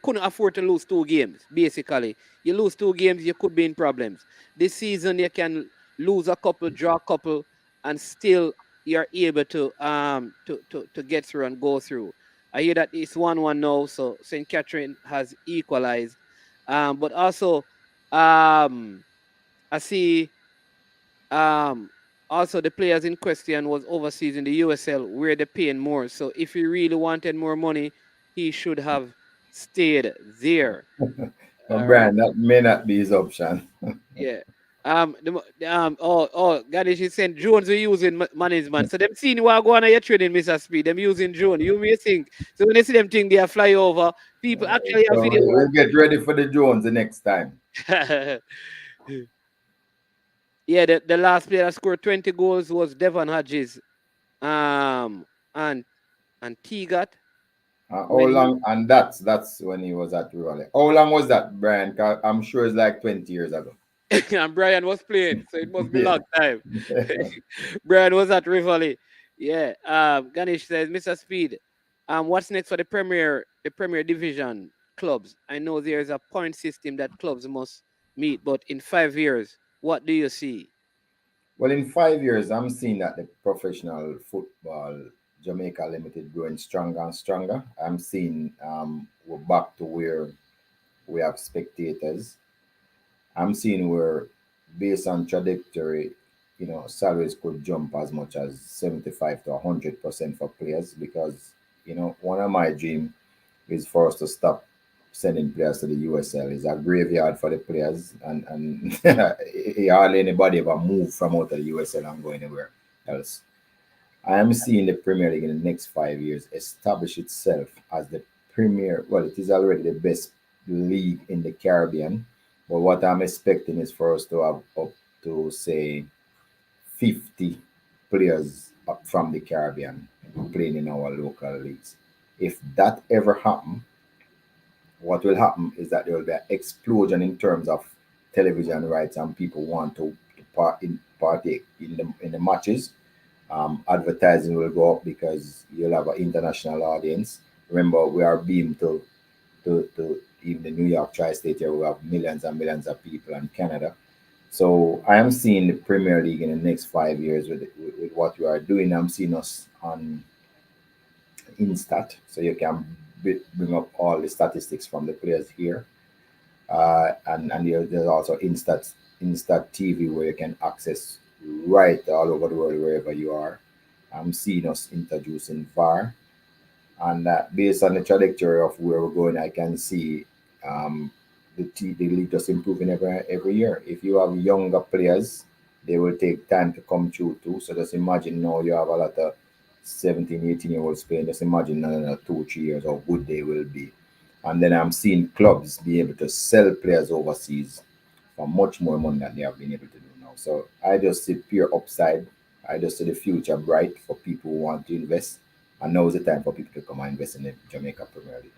couldn't afford to lose 2 games. Basically, you lose 2 games, you could be in problems. This season you can lose a couple, draw a couple, and still you're able to get through and go through. I hear that it's 1-1 now, so St. Catherine has equalized. But also I see also the players in question was overseas in the USL where they're paying more. So if he really wanted more money, he should have stayed there. Brian, that may not be his option. Yeah. Ganesh is saying drones are using management. So them seeing what go on at your training, Mr. Speed, them using drone. You may think. So when they see them think they are fly over, people actually have video. We'll get ready for the drones the next time. Yeah, the last player that scored 20 goals was Devon Hodges. And T-Gat. How long? And that's when he was at Rivalry. How long was that, Brian? 'Cause I'm sure it's like 20 years ago. And Brian was playing, so it must be long time. Brian was at Rivalry. Yeah. Ganesh says, Mr. Speed, what's next for the Premier Division clubs? I know there's a point system that clubs must meet, but in 5 years, what do you see? Well, in 5 years, I'm seeing that the professional football Jamaica Limited growing stronger and stronger. I'm seeing we're back to where we have spectators. I'm seeing where, based on trajectory, salaries could jump as much as 75 to 100% for players, because one of my dreams is for us to stop sending players to the USL. It's a graveyard for the players, and hardly anybody ever move from out of the USL and go anywhere else. I am seeing the Premier League in the next 5 years establish itself as the premier. Well, it is already the best league in the Caribbean, but what I'm expecting is for us to have up to, say, 50 players up from the Caribbean playing in our local leagues. If that ever happens, what will happen is that there will be an explosion in terms of television rights, and people want to partake in the matches. Advertising will go up because you'll have an international audience. Remember, we are beamed to even the New York tri-state area. We have millions and millions of people in Canada. So I am seeing the Premier League in the next 5 years with what we are doing. I'm seeing us on Instat, so you can bring up all the statistics from the players here, and there's also Instat TV where you can access right all over the world wherever you are. I'm seeing us introducing VAR, and based on the trajectory of where we're going, I can see the league just improving every year. If you have younger players, they will take time to come through too. So just imagine now you have a lot of 17, 18-year-olds playing. Just imagine in another 2, 3 years how good they will be. And then I'm seeing clubs be able to sell players overseas for much more money than they have been able to do now. So I just see pure upside. I just see the future bright for people who want to invest. And now is the time for people to come and invest in the Jamaica Premier League.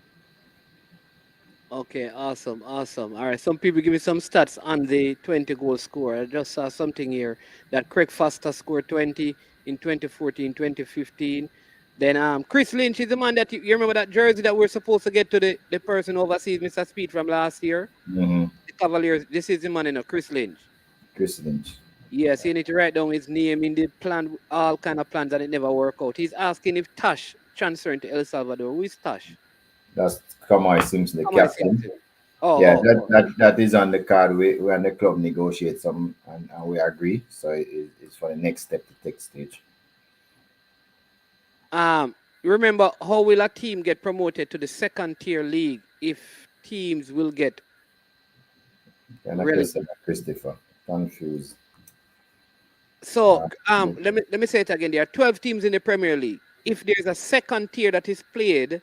Okay, awesome, awesome. All right, some people give me some stats on the 20 goal score. I just saw something here that Craig Foster scored 20 in 2014, 2015. Then Chris Lynch is the man that you remember that jersey that we're supposed to get to the person overseas, Mr. Speed from last year. Mm-hmm. The Cavaliers. This is the man, Chris Lynch. Chris Lynch. Yes, you need to write down his name in the plan, all kind of plans, and it never work out. He's asking if Tash transferring to El Salvador. Who is Tash? That's Kamai Simpson, the Kamai captain. Simpson. Oh, Yeah, oh, oh. that is on the card. We and the club negotiate some, and we agree. So it's for the next step to take stage. Remember, how will a team get promoted to the second tier league if teams will get And I relegated? Christopher, confused. So let me say it again. There are 12 teams in the Premier League. If there's a second tier that is played,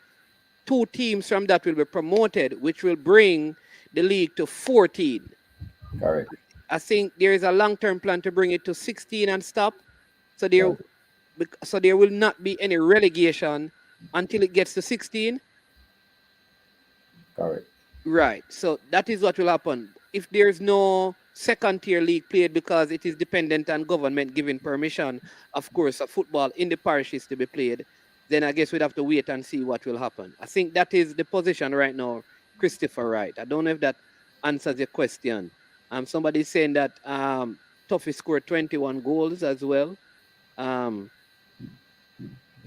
2 teams from that will be promoted, which will bring the league to 14. Correct. I think there is a long-term plan to bring it to 16 and stop. So there will not be any relegation until it gets to 16. Correct. Right. So that is what will happen. If there's no second tier league played because it is dependent on government giving permission, of course, of football in the parishes to be played, then I guess we'd have to wait and see what will happen. I think that is the position right now, Christopher Wright. I don't know if that answers your question. Somebody's saying that Tuffy scored 21 goals as well. You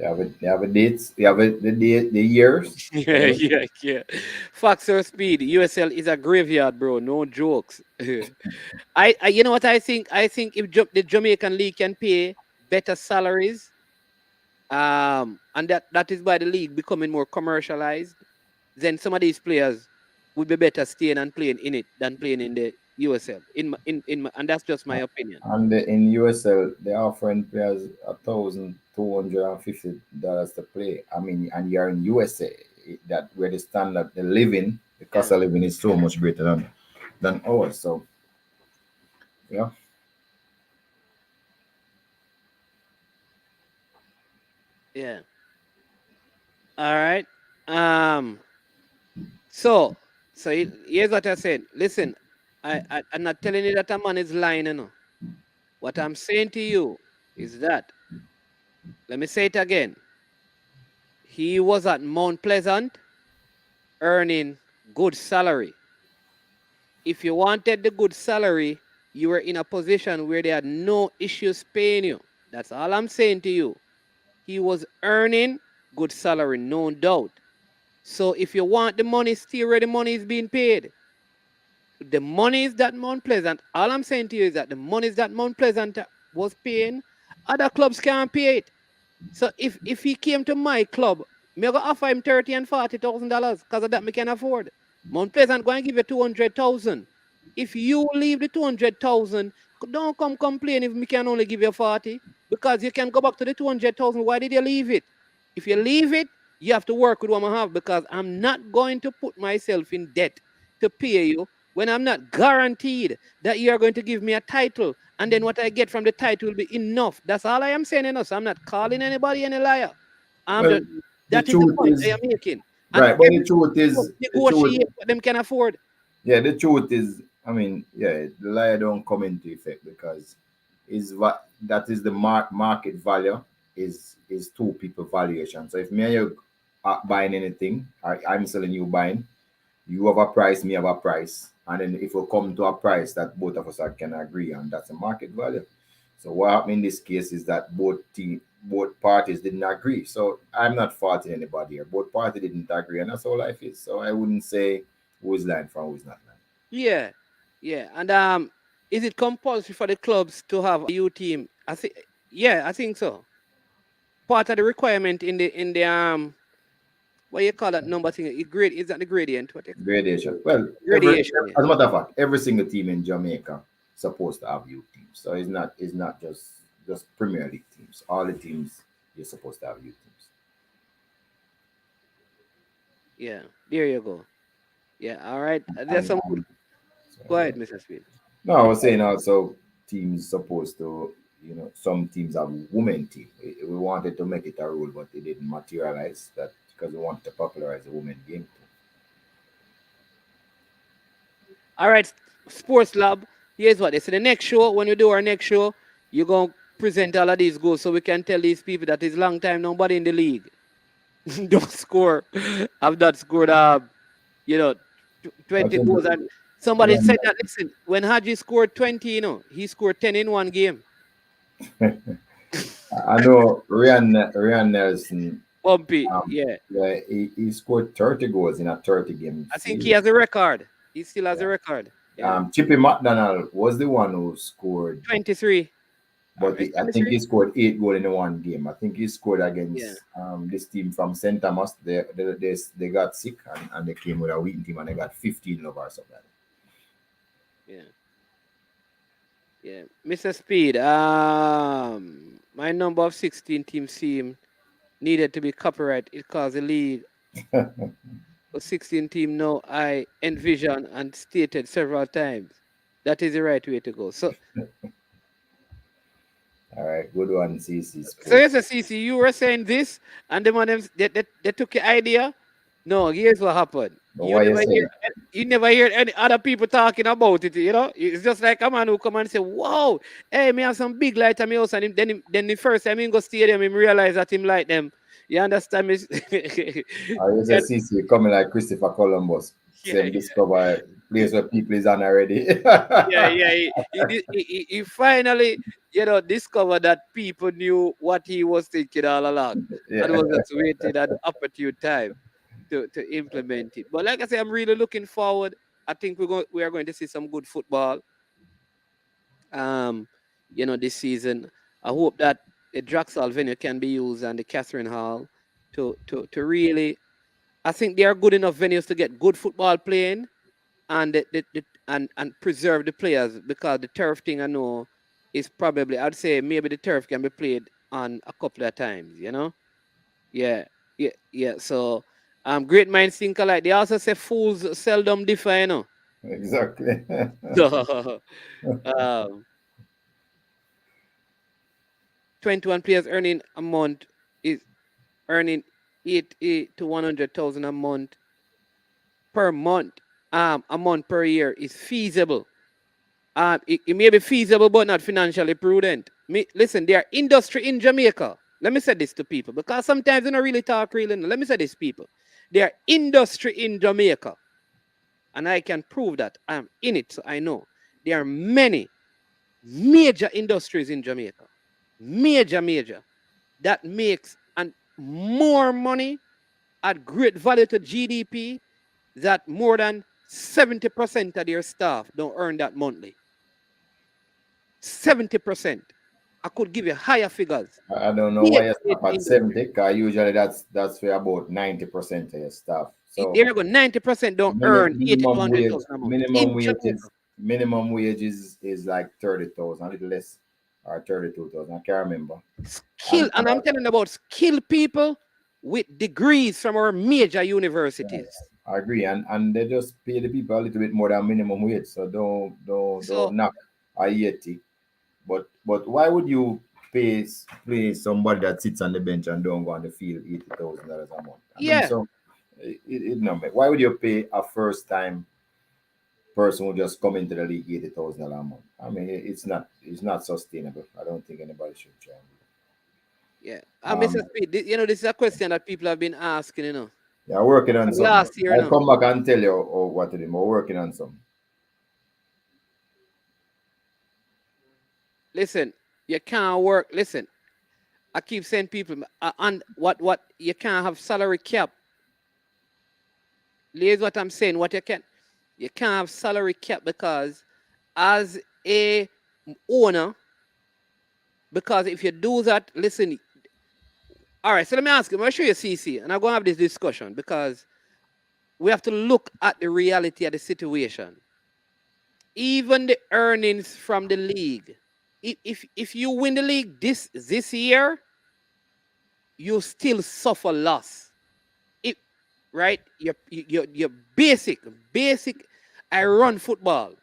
have a dates. You have the years. Yeah. Fixture Speid. USL is a graveyard, bro. No jokes. I you know what I think? I think if the Jamaican league can pay better salaries, and that is by the league becoming more commercialized, then some of these players would be better staying and playing in it than playing in the USL. And that's just my opinion. And in USL, they're offering players $1,250 to play. I mean, and you're in USA, that where the standard, the living, the cost of living is so much greater than ours. So, yeah. Yeah. All right. So here's what I said. Listen, I'm not telling you that a man is lying, you know. What I'm saying to you is that, let me say it again. He was at Mount Pleasant earning good salary. If you wanted the good salary, you were in a position where they had no issues paying you. That's all I'm saying to you. He was earning good salary, no doubt. So if you want the money, still where the money is being paid. The money is that Mount Pleasant. All I'm saying to you is that the money is that Mount Pleasant was paying, other clubs can't pay it. So if he came to my club, me go offer him $30,000 and $40,000 because of that me can afford. Mount Pleasant going to give you 200,000. If you leave the 200,000, don't come complain if me can only give you 40, because you can go back to the 200,000. Why did you leave it? If you leave it, you have to work with what I have, because I'm not going to put myself in debt to pay you when I'm not guaranteed that you are going to give me a title, and then what I get from the title will be enough. That's all I am saying, enough. So I'm not calling anybody any liar. Well, that is the point I am making. And right, but the truth is, negotiate what them can afford. Yeah, the truth is, I mean, yeah, the lie don't come into effect because is what that is the market value is two people valuation. So if me and you are buying anything, I'm selling, you buying, you have a price, me have a price, and then if we come to a price that both of us can agree on, that's a market value. So what happened in this case is that both parties didn't agree. So I'm not faulting anybody here. Both parties didn't agree, and that's how life is. So I wouldn't say who's lying from who's not lying. Yeah, yeah. And is it compulsory for the clubs to have a U team? I think so. Part of the requirement in the what you call that number thing? Is that the gradient? What you call Gradation. Well, gradation? Yeah. as a matter of fact, every single team in Jamaica supposed to have youth teams. So it's not just Premier League teams. All the teams you're supposed to have youth teams. Yeah, there you go. Yeah, all right. There's some good. Go ahead, Mr. Speid. No, I was saying also teams supposed to, some teams have women team. We wanted to make it a rule, but it didn't materialize that because we wanted to popularize the women game. All right, Sports Lab. Here's what they say. The next show, when we do our next show, you're gonna present all of these goals so we can tell these people that it's long time nobody in the league don't score. I've not scored 20 goals. And somebody said that, listen, when Haji scored 20, he scored 10 in one game. I know Ryan Nelson. Bumpy, he scored 30 goals in a 30 game. I think he has a record. He still has a record. Yeah. Chippy McDonald was the one who scored 23. But I think he scored 8 goals in one game. I think he scored against this team from St. Thomas. They got sick and they came with a weak team and they got 15 love or something. Yeah. Mr. Speid, my number of 16 team needed to be copyright. It caused the league. A 16 team now I envision and stated several times. That is the right way to go. So all right, good one, CC. So yes, CC, you were saying this, and the man they took your idea. No, here's what happened. You never hear any other people talking about it. It's just like a man who come and say, "Wow, hey, me have some big light on my house," and then the first time he go stadium, he realize that him like them. You understand me? I was a CC coming like Christopher Columbus. Discover place where people is on already. He finally, discovered that people knew what he was thinking all along. And was just waiting an opportune time to implement it. But like I say, I'm really looking forward. I think we are going to see some good football. This season. I hope that the Draxall venue can be used and the Catherine Hall to really. I think they are good enough venues to get good football playing, and and preserve the players, because the turf thing I know is probably, I'd say maybe the turf can be played on a couple of times. Yeah. So great minds think alike. They also say fools seldom differ. Exactly. So 21 players earning a month is earning 80 to 100,000 a month per month. A month per year is feasible. It may be feasible, but not financially prudent. Listen, there are industry in Jamaica. Let me say this to people, because sometimes they don't really talk really. Let me say this, people. There are industry in Jamaica, and I can prove that. I'm in it, so I know. There are many major industries in Jamaica. Major. That makes more money at great value to GDP, that more than 70% of their staff don't earn that monthly. 70%. I could give you higher figures. I don't know why you stop at 70, because usually that's for about 90% of your staff. So there you go, 90% don't earn 80,000 minimum wage is like 30,000, a little less, or 32,000. I can't remember. And I'm telling you about skilled people with degrees from our major universities. Yes, I agree, and they just pay the people a little bit more than minimum wage. So don't knock 80. But why would you pay somebody that sits on the bench and don't go on the field $80,000 a month? So why would you pay a first time person who just come into the league $80,000 a month. I mean, it's not sustainable. I don't think anybody should try. Yeah. Mr. Speid, this is a question that people have been asking, Yeah, working on something. last year, I'll come back and tell you what to do. We're working on something. Listen, you can't work. Listen, I keep saying people, and what you can't have salary cap. Here's what I'm saying. You can't have salary cap because as a owner, because if you do that, listen. All right, so let me ask you. I'm gonna show you CC, and I'm gonna have this discussion because we have to look at the reality of the situation. Even the earnings from the league. If you win the league this year, you still suffer loss. Right? Your basic. I run football.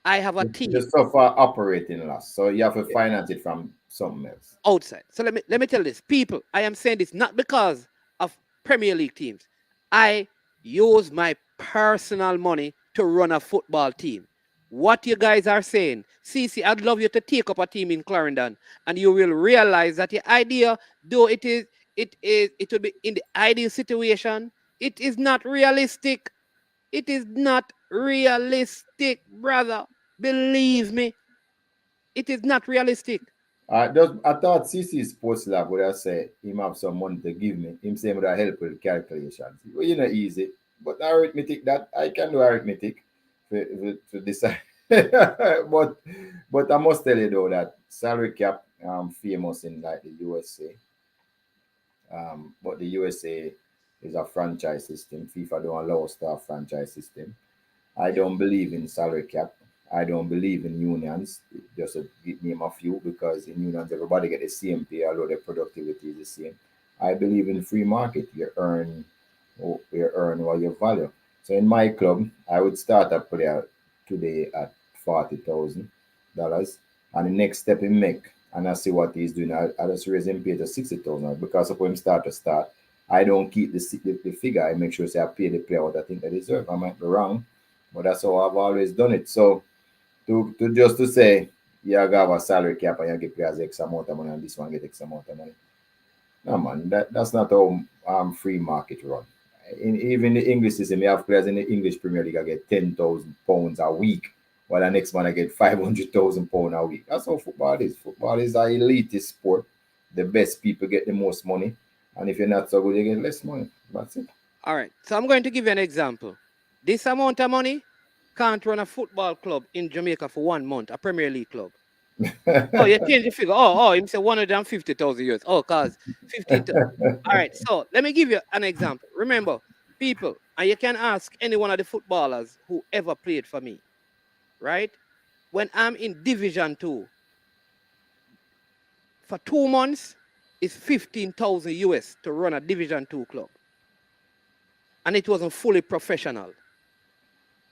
I have a team. You suffer operating loss, so you have to finance it from something else outside. So let me tell this, people. I am saying this not because of Premier League teams. I use my personal money to run a football team. What you guys are saying, CC, I'd love you to take up a team in Clarendon, and you will realize that your idea, though it will be in the ideal situation, it is not realistic. It is not realistic, brother. Believe me, it is not realistic. I thought CC Sports Lab would have said him have some money to give me. Him saying would have help with calculations. Well, easy. But arithmetic, that I can do arithmetic to decide. but I must tell you though that salary cap famous in like the USA. But the USA is a franchise system. FIFA don't allow us to have franchise system. I don't believe in salary cap. I don't believe in unions. Just to name a few, because in unions everybody get the same pay, although their productivity is the same. I believe in free market. You earn what you value. So in my club, I would start a player today at $40,000, and the next step he make, and I see what he's doing. I just raise him pay to $60,000 because of when start. I don't keep the figure. I make sure I pay the player what I think they deserve. I might be wrong, but that's how I've always done it. So to say you have a salary cap and you get players X amount of money and this one get X amount of money. No man, that's not how free market run. Even the English system, you have players in the English Premier League I get £10,000 a week, while the next man I get £500,000 a week. That's how football is. Football is an elitist sport. The best people get the most money, and if you're not so good, you get less money. That's it. All right. So I'm going to give you an example. This amount of money can't run a football club in Jamaica for 1 month, a Premier League club. Oh, you change the figure. He said 150,000 euros. Oh, cause 50. All right. So let me give you an example. Remember, people, and you can ask any one of the footballers who ever played for me, right? When I'm in Division 2, for 2 months, it's 15,000 US to run a Division 2 club, and it wasn't fully professional.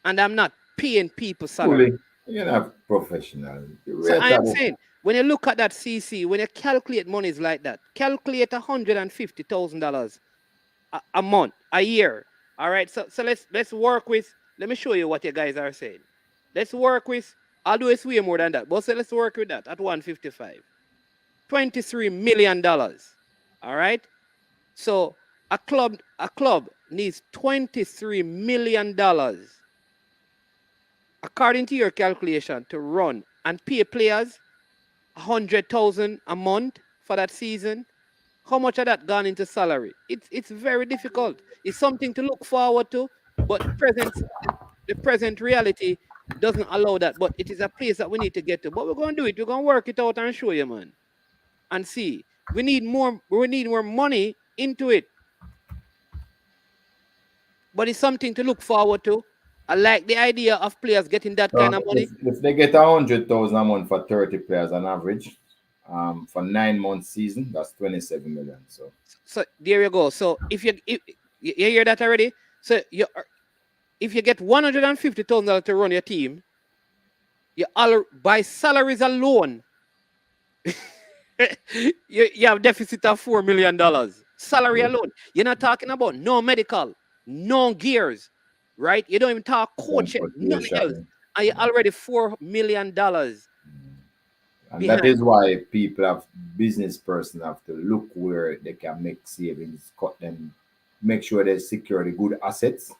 And I'm not paying people salary. You're not professional. So I am saying, when you look at that CC, when you calculate monies like that, calculate $150,000 a month, a year. All right. So let's work with. Let me show you what you guys are saying. Let's work with. I'll do it way more than that, but so let's work with that at 155. $23 million. All right. So a club needs $23 million. According to your calculation, to run and pay players $100,000 a month for that season, how much of that gone into salary? It's very difficult. It's something to look forward to, but the present reality doesn't allow that. But it is a place that we need to get to. But we're going to do it. We're going to work it out and show you, man, and see. We need more money into it. But it's something to look forward to. I like the idea of players getting that kind of money. If they get 100,000 a month for 30 players on average, for 9 months season, that's 27 million. So there you go. So if you hear that already, so if you get $150,000 to run your team, by salaries alone, you have deficit of $4 million. Salary alone. You're not talking about no medical, no gears. right? You don't even talk coaching, nothing else. And you're already $4 million. And that is why people have business person have to look where they can make savings, cut them, make sure they secure the good assets,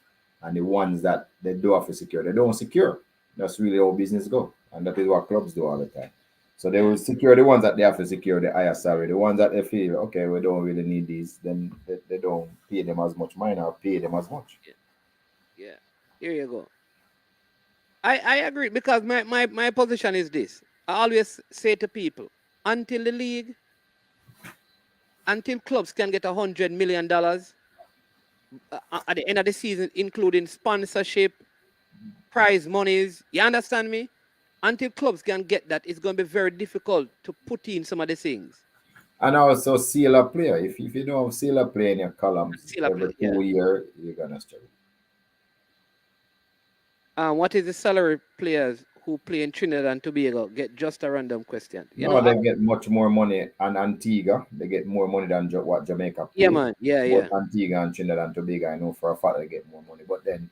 and the ones that they do have to secure, they don't secure. That's really how business go, and that is what clubs do all the time. So they will secure the ones that they have to secure the higher salary. The ones that they feel okay, we don't really need these, then they don't pay them as much money or pay them as much. Yeah, here you go. I agree because my position is this. I always say to people, until the league, until clubs can get $100 million at the end of the season, including sponsorship, prize monies, you understand me? Until clubs can get that, it's going to be very difficult to put in some of the things. And also seal a player. If you don't have seal a player in your columns every 2 years, you're going to struggle. What is the salary players who play in Trinidad and Tobago get? Just a random question. They get much more money on Antigua. They get more money than what Jamaica pay. Yeah, man. Yeah. Antigua and Trinidad and Tobago, I know for a fact they get more money. But then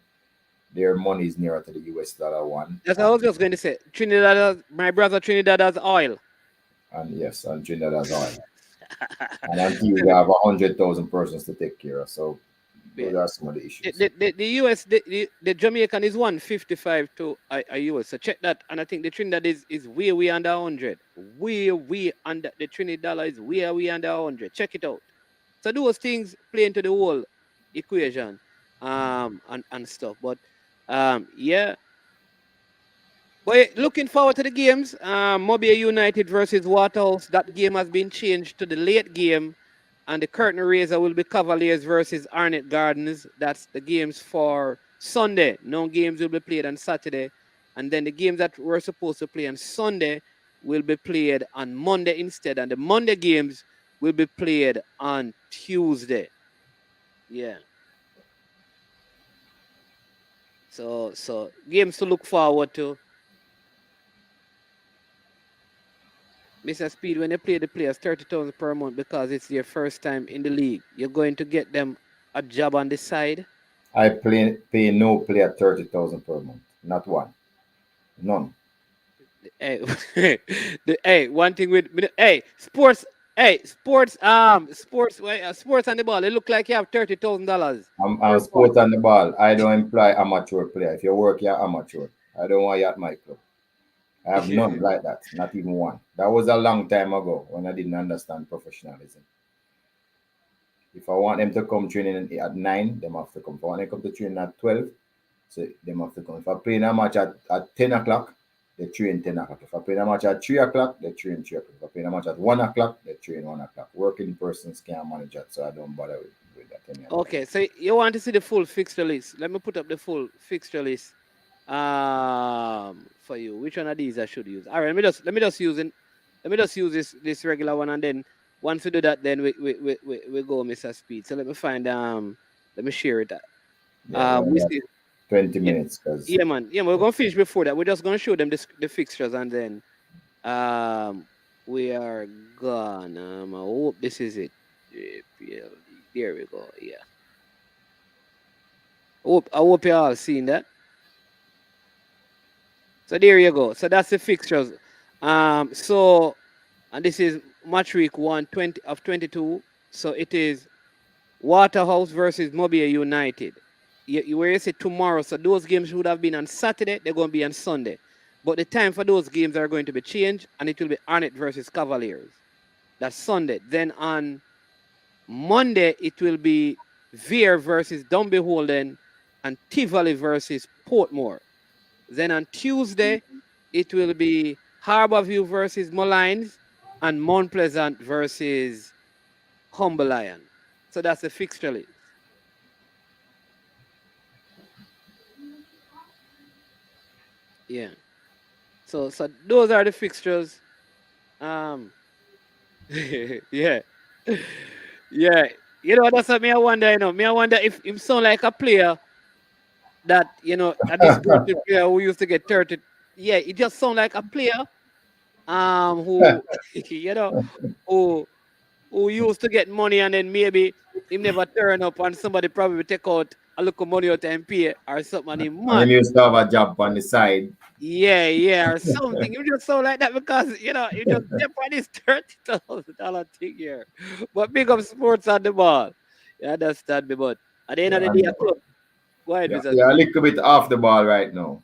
their money is nearer to the US dollar one. That's what I was just going to say. Trinidad, my brother Trinidad has oil. And yes, and Trinidad has oil. And Antigua have 100,000 persons to take care of. So those are some of the issues. The US, the Jamaican is 155 to a US. So check that. And I think the Trinidad is way under 100. Way under. The Trinidad is way under 100. Check it out. So those things play into the whole equation and stuff. But yeah. But looking forward to the games. Mobile United versus Waterhouse. That game has been changed to the late game. And the curtain raiser will be Cavaliers versus Arnett Gardens. That's the games for Sunday. No games will be played on Saturday. And then the games that we're supposed to play on Sunday will be played on Monday instead. And the Monday games will be played on Tuesday. Yeah. So games to look forward to. Mr. Speid, when they play the players 30,000 per month because it's their first time in the league, you're going to get them a job on the side? I pay no player 30,000 per month. Not one. None. Hey, one thing with sports on the ball. It look like you have $30,000. I'm sports on the ball. I don't employ amateur player. If you work, you're amateur. I don't want you at my club. I have none like that, not even one. That was a long time ago when I didn't understand professionalism. If I want them to come training at 9, they have to come. If I want them to come to training at 12, so they have to come. If I play a match at 10 o'clock, they train 10 o'clock. If I play a match at 3 o'clock, they train 3 o'clock. If I play a match at 1 o'clock, they train 1 o'clock. Working persons can't manage that, so I don't bother with that anymore. Okay, so you want to see the full fixture list. Let me put up the full fixture list. For you, which one of these I should use? All right, let me just use this regular one, and then once we do that, then we go Mr. Speid. So let me find let me share it. We see 20 minutes. Yeah, man. Yeah, we're gonna finish before that. We're just gonna show them the fixtures, and then we are gone. I hope this is it. JPL. There we go. Yeah. I hope you all seen that. So there you go. So that's the fixtures. And this is match week 120 of 22. So it is Waterhouse versus Mobile United. Where you say tomorrow. So those games would have been on Saturday. They're going to be on Sunday. But the time for those games are going to be changed, and it will be Arnett versus Cavaliers. That's Sunday. Then on Monday, it will be Veer versus Dunbeholden and Tivoli versus Portmore. Then on Tuesday, it will be Harborview versus Moulins and Mount Pleasant versus Humble Lion. So that's the fixture list. Yeah. So those are the fixtures. Yeah. Yeah. You know, that's what I wonder, I wonder if him sound like a player that, that this good player who used to get 30. Yeah, it just sound like a player who, who used to get money, and then maybe him never turn up and somebody probably take out a little money out and pay or something and him And mad. he used to have a job on the side. Yeah, or something. You just sound like that because you just step on this $30,000 thing here. But big up sports on the ball. You understand me? But at the end of Yeah, the day, and a club. Go ahead, yeah, Mr. yeah, a little bit off the ball right now.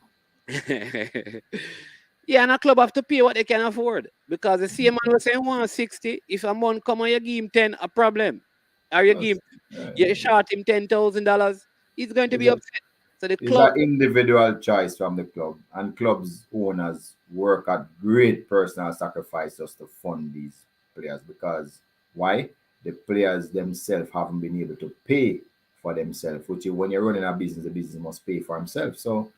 Yeah, and a club have to pay what they can afford. Because the same man was saying 160. If a man come and you give him 10, a problem. Or you give him, you short him $10,000, he's going to It's be a, upset. So the it's club, an individual choice from the club, and clubs owners work at great personal sacrifice just to fund these players. Because why? The players themselves haven't been able to pay for themselves. Which when you're running a business, the business must pay for himself. So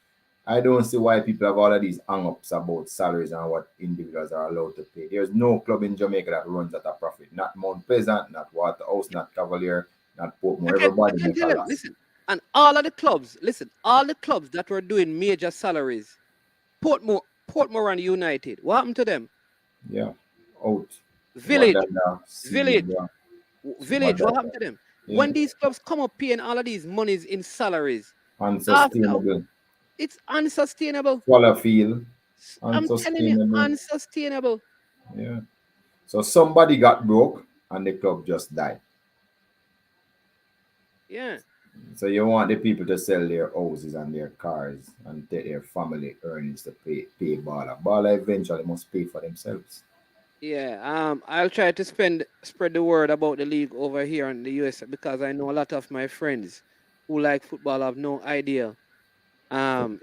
I don't see why people have all of these hang-ups about salaries and what individuals are allowed to pay. There's no club in Jamaica that runs at a profit. Not Mount Pleasant, not Waterhouse, not Cavalier, not Portmore. I Everybody can make a tell him, loss. listen, and all of the clubs, listen, all the clubs that were doing major salaries, Portmore and United, what happened to them? Yeah, out. Some of Village, them are seeing Village, some of Village, what them, happened to them? yeah, When these clubs come up paying all of these monies in salaries, after unsustainable. it's unsustainable. Fuller field, I'm telling you, unsustainable. unsustainable. Yeah. So somebody got broke and the club just died. Yeah. So you want the people to sell their houses and their cars and take their family earnings to pay baller. Baller eventually must pay for themselves. Yeah, I'll try to spread the word about the league over here in the US because I know a lot of my friends who like football have no idea. It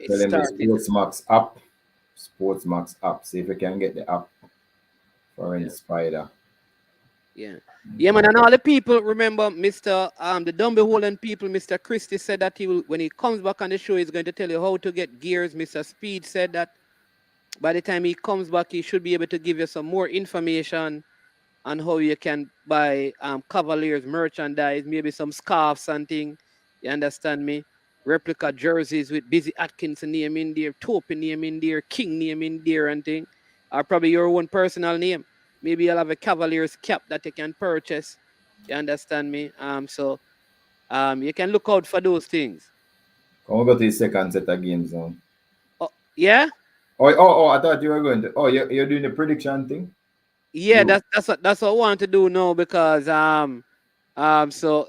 Tell them the started. Sportsmax app. Sportsmax app. See if you can get the app for any Yeah, spider. yeah, yeah, man. And all the people remember, Mister the Dunbeholden people. Mister Christie said that he will when he comes back on the show, he's going to tell you how to get gears. Mister Speid said that by the time he comes back, he should be able to give you some more information on how you can buy Cavaliers merchandise, maybe some scarves and thing. You understand me? Replica jerseys with Busy Atkinson name in there, Topi name in there, King name in there and thing. Or probably your own personal name. Maybe you'll have a Cavaliers cap that you can purchase. You understand me? You can look out for those things. Come on, go to the second set of games now. Oh, yeah? I thought you were going to. Oh, you're doing the prediction thing? Yeah, You. that's what I want to do now because so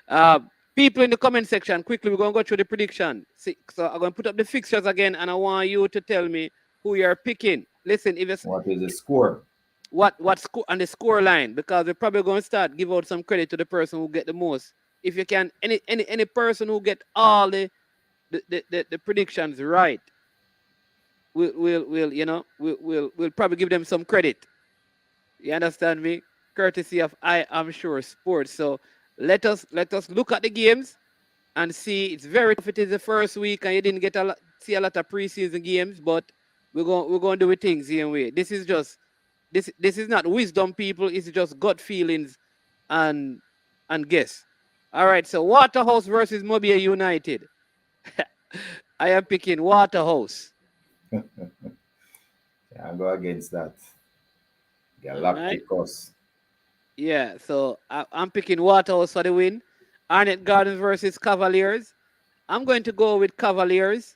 uh people in the comment section quickly we're gonna go through the prediction. See, so I'm gonna put up the fixtures again and I want you to tell me who you're picking. Listen, if it's What is the score? what score on the score line because we're probably gonna start give out some credit to the person who get the most. If you can any person who get all the predictions right, we'll probably give them some credit. You understand me? Courtesy of I am sure sports. So let us look at the games and see. It's very tough. It is the first week and you didn't get see a lot of preseason games, but we're going to do it things same way. This is just this is not wisdom, people. It's just gut feelings and guess. All right. So Waterhouse versus Mobile United. I am picking Waterhouse. Yeah, I'll go against that. All right. Galacticos. Yeah, so I'm picking Waterhouse for the win. Arnett Gardens versus Cavaliers. I'm going to go with Cavaliers.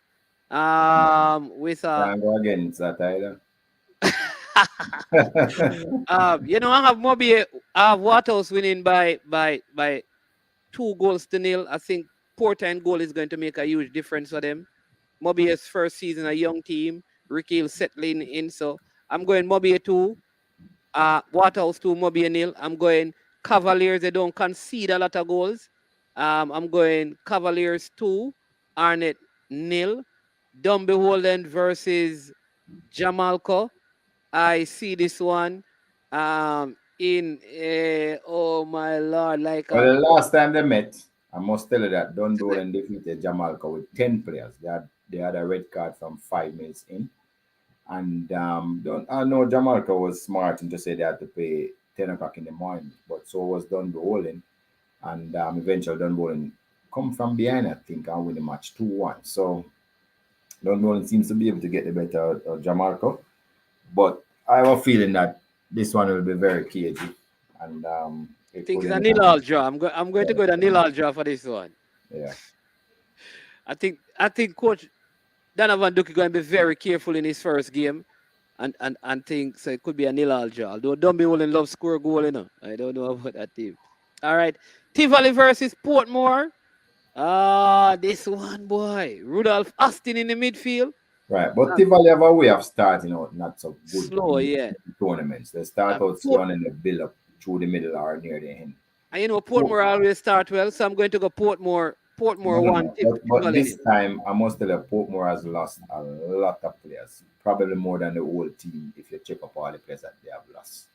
With Yeah, I'll go against that either. I have Moby, I have Waterhouse winning by 2 goals to 0. I think Porter and goal is going to make a huge difference for them. Mobius first season, a young team. Ricky Hill settling in, so I'm going Moby 2. Waterhouse 2, Moby 0. I'm going Cavaliers. They don't concede a lot of goals. I'm going Cavaliers 2, Arnett 0. Dunbeholden versus Jamalco. I see this one in oh my lord, like Well, the last time they met, I must tell you that Don Dolan defeated Jamaica with 10 players. They had a red card from 5 minutes in. And I know Jamaica was smart to say they had to pay 10 o'clock in the morning, but so was Don Dolan. And eventually Don Dolan come from behind, I think, and win the match 2-1. So Don Dolan seems to be able to get the better of Jamaica. But I have a feeling that this one will be very cagey. and I think it's a nil-all draw. I'm going to go to nil-all draw for this one. Yeah. I think Coach Donovan Duke is going to be very careful in his first game, and think so it could be a nil-all draw. Although Dunbeholden love score goal, I don't know about that team. All right, Tivoli versus Portmore. This one, boy, Rudolph Austin in the midfield. Right, but Tivoli have a way of starting out not so good Slow, yeah. tournaments. They start out slow and then they build up through the middle or near the end. And Portmore always start well, so I'm going to go Portmore. Portmore one. But this time, I must tell you, Portmore has lost a lot of players, probably more than the whole team if you check up all the players that they have lost.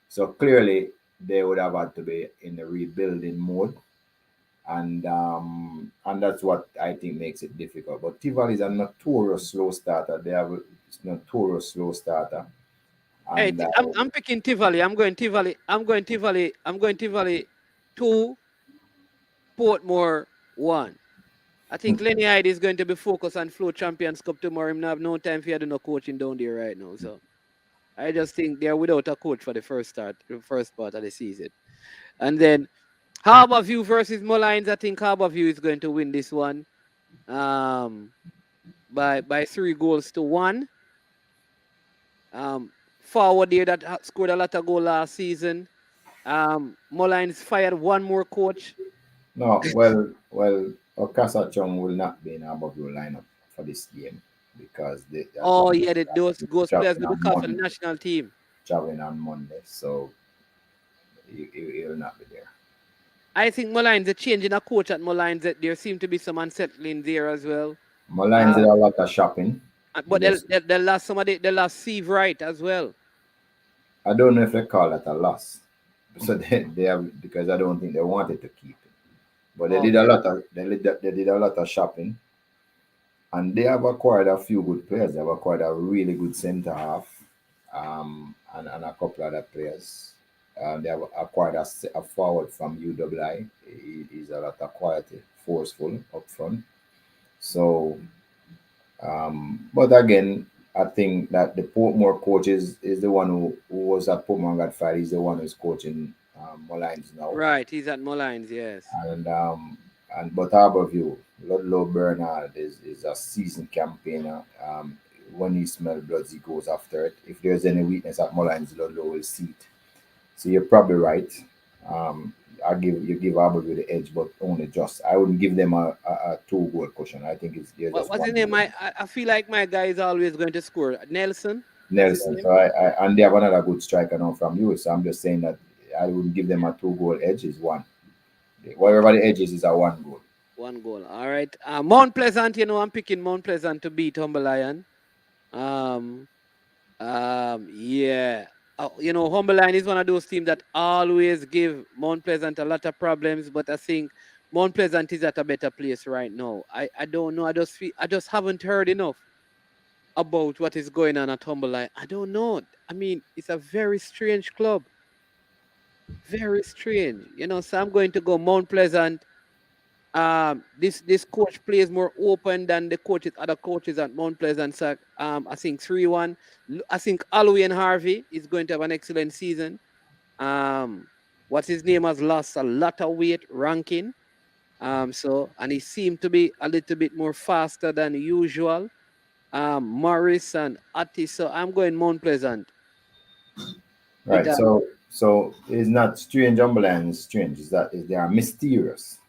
So clearly, they would have had to be in the rebuilding mode, and that's what I think makes it difficult. But Tivoli is a notorious slow starter. They have a notorious slow starter. And, hey, I'm picking Tivoli. I'm going Tivoli. I'm going Tivoli 2, Portmore 1. I think Lenny Hyde is going to be focused on Flow Champions Cup tomorrow. Him have no time for no coaching down there right now. So I just think they're without a coach for the first part of the season. And then Harborview versus Mullines. I think Harborview is going to win this one by 3-1. Forward there that scored a lot of goals last season. Mullines fired one more coach. No, well, Okasa Chung will not be in Harborview lineup for this game because those players will come for the national team. Traveling on Monday, so he will not be there. I think Mullines, the change in a coach at Mullines, there seems to be some unsettling there as well. Mullines did a lot of shopping. But they lost somebody. They lost Steve Wright as well. I don't know if they call that a loss. So they have, because I don't think they wanted to keep it. But they did a lot of shopping, and they have acquired a few good players. They have acquired a really good centre half, and a couple other players. They have acquired a forward from UWI. He's a lot of quality, forceful up front. So, but again, I think that the Portmore coach is the one who was at Portmore and got fired. He's the one who's coaching Mullines now. Right, he's at Mullines, yes. But Harborview, Ludlow Bernard is a seasoned campaigner. When he smells blood, he goes after it. If there's any weakness at Mullines, Ludlow will see it. So you're probably right. You give Harborview the edge, but only just. I wouldn't give them a 2-goal cushion. I think it's what's his name? I feel like my guy is always going to score. Nelson. So and they have another good striker now from you. So I'm just saying that I wouldn't give them a 2-goal edge. Is one. Whatever the edge is a 1 goal. 1 goal. All right. Mount Pleasant. I'm picking Mount Pleasant to beat Humble Lion. Yeah. Humble Lion is one of those teams that always give Mount Pleasant a lot of problems, but I think Mount Pleasant is at a better place right now. I don't know. I just haven't heard enough about what is going on at Humble Lion. I don't know. I mean, it's a very strange club. Very strange. So I'm going to go Mount Pleasant. This coach plays more open than the other coaches at Mount Pleasant. So I think 3-1. I think Alwyn Harvey is going to have an excellent season. What's his name has lost a lot of weight ranking. And he seemed to be a little bit more faster than usual. Morris and Atti. So I'm going Mount Pleasant. Right. So it's not strange. Humberland is strange. Is that they are mysterious.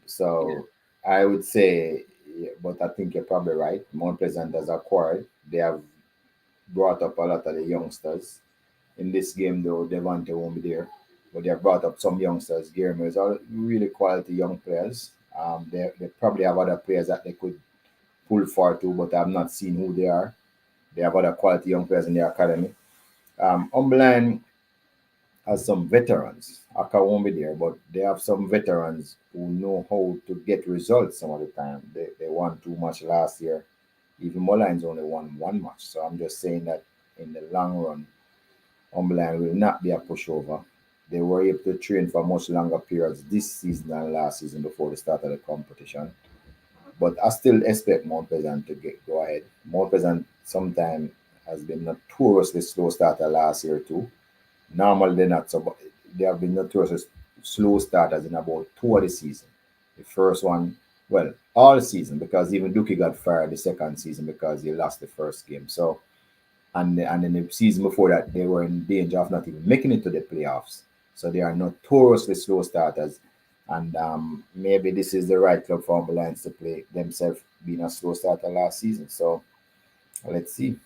So I would say, but I think you're probably right. Mount Pleasant has acquired. They have brought up a lot of the youngsters. In this game, though, Devante won't be there. But they have brought up some youngsters. Guillermo are really quality young players. They probably have other players that they could pull for too, but I've not seen who they are. They have other quality young players in their academy. Humberland has some veterans. Aka won't be there, but they have some veterans who know how to get results some of the time. They won 2 matches last year. Even Mullines only won 1 match. So I'm just saying that in the long run, Humberland will not be a pushover. They were able to train for much longer periods this season than last season before the start of the competition. But I still expect Mount Pleasant to go ahead. Mount Pleasant sometimes has been notoriously slow starter last year too. Normally they're not so, but they have been notorious slow starters in about two of the season. The first one, well, all season, because even Duki got fired the second season because he lost the first game. So and then the season before that they were in danger of not even making it to the playoffs. So they are notoriously slow starters. And maybe this is the right club for Humble Lions to play themselves being a slow starter last season. So let's see.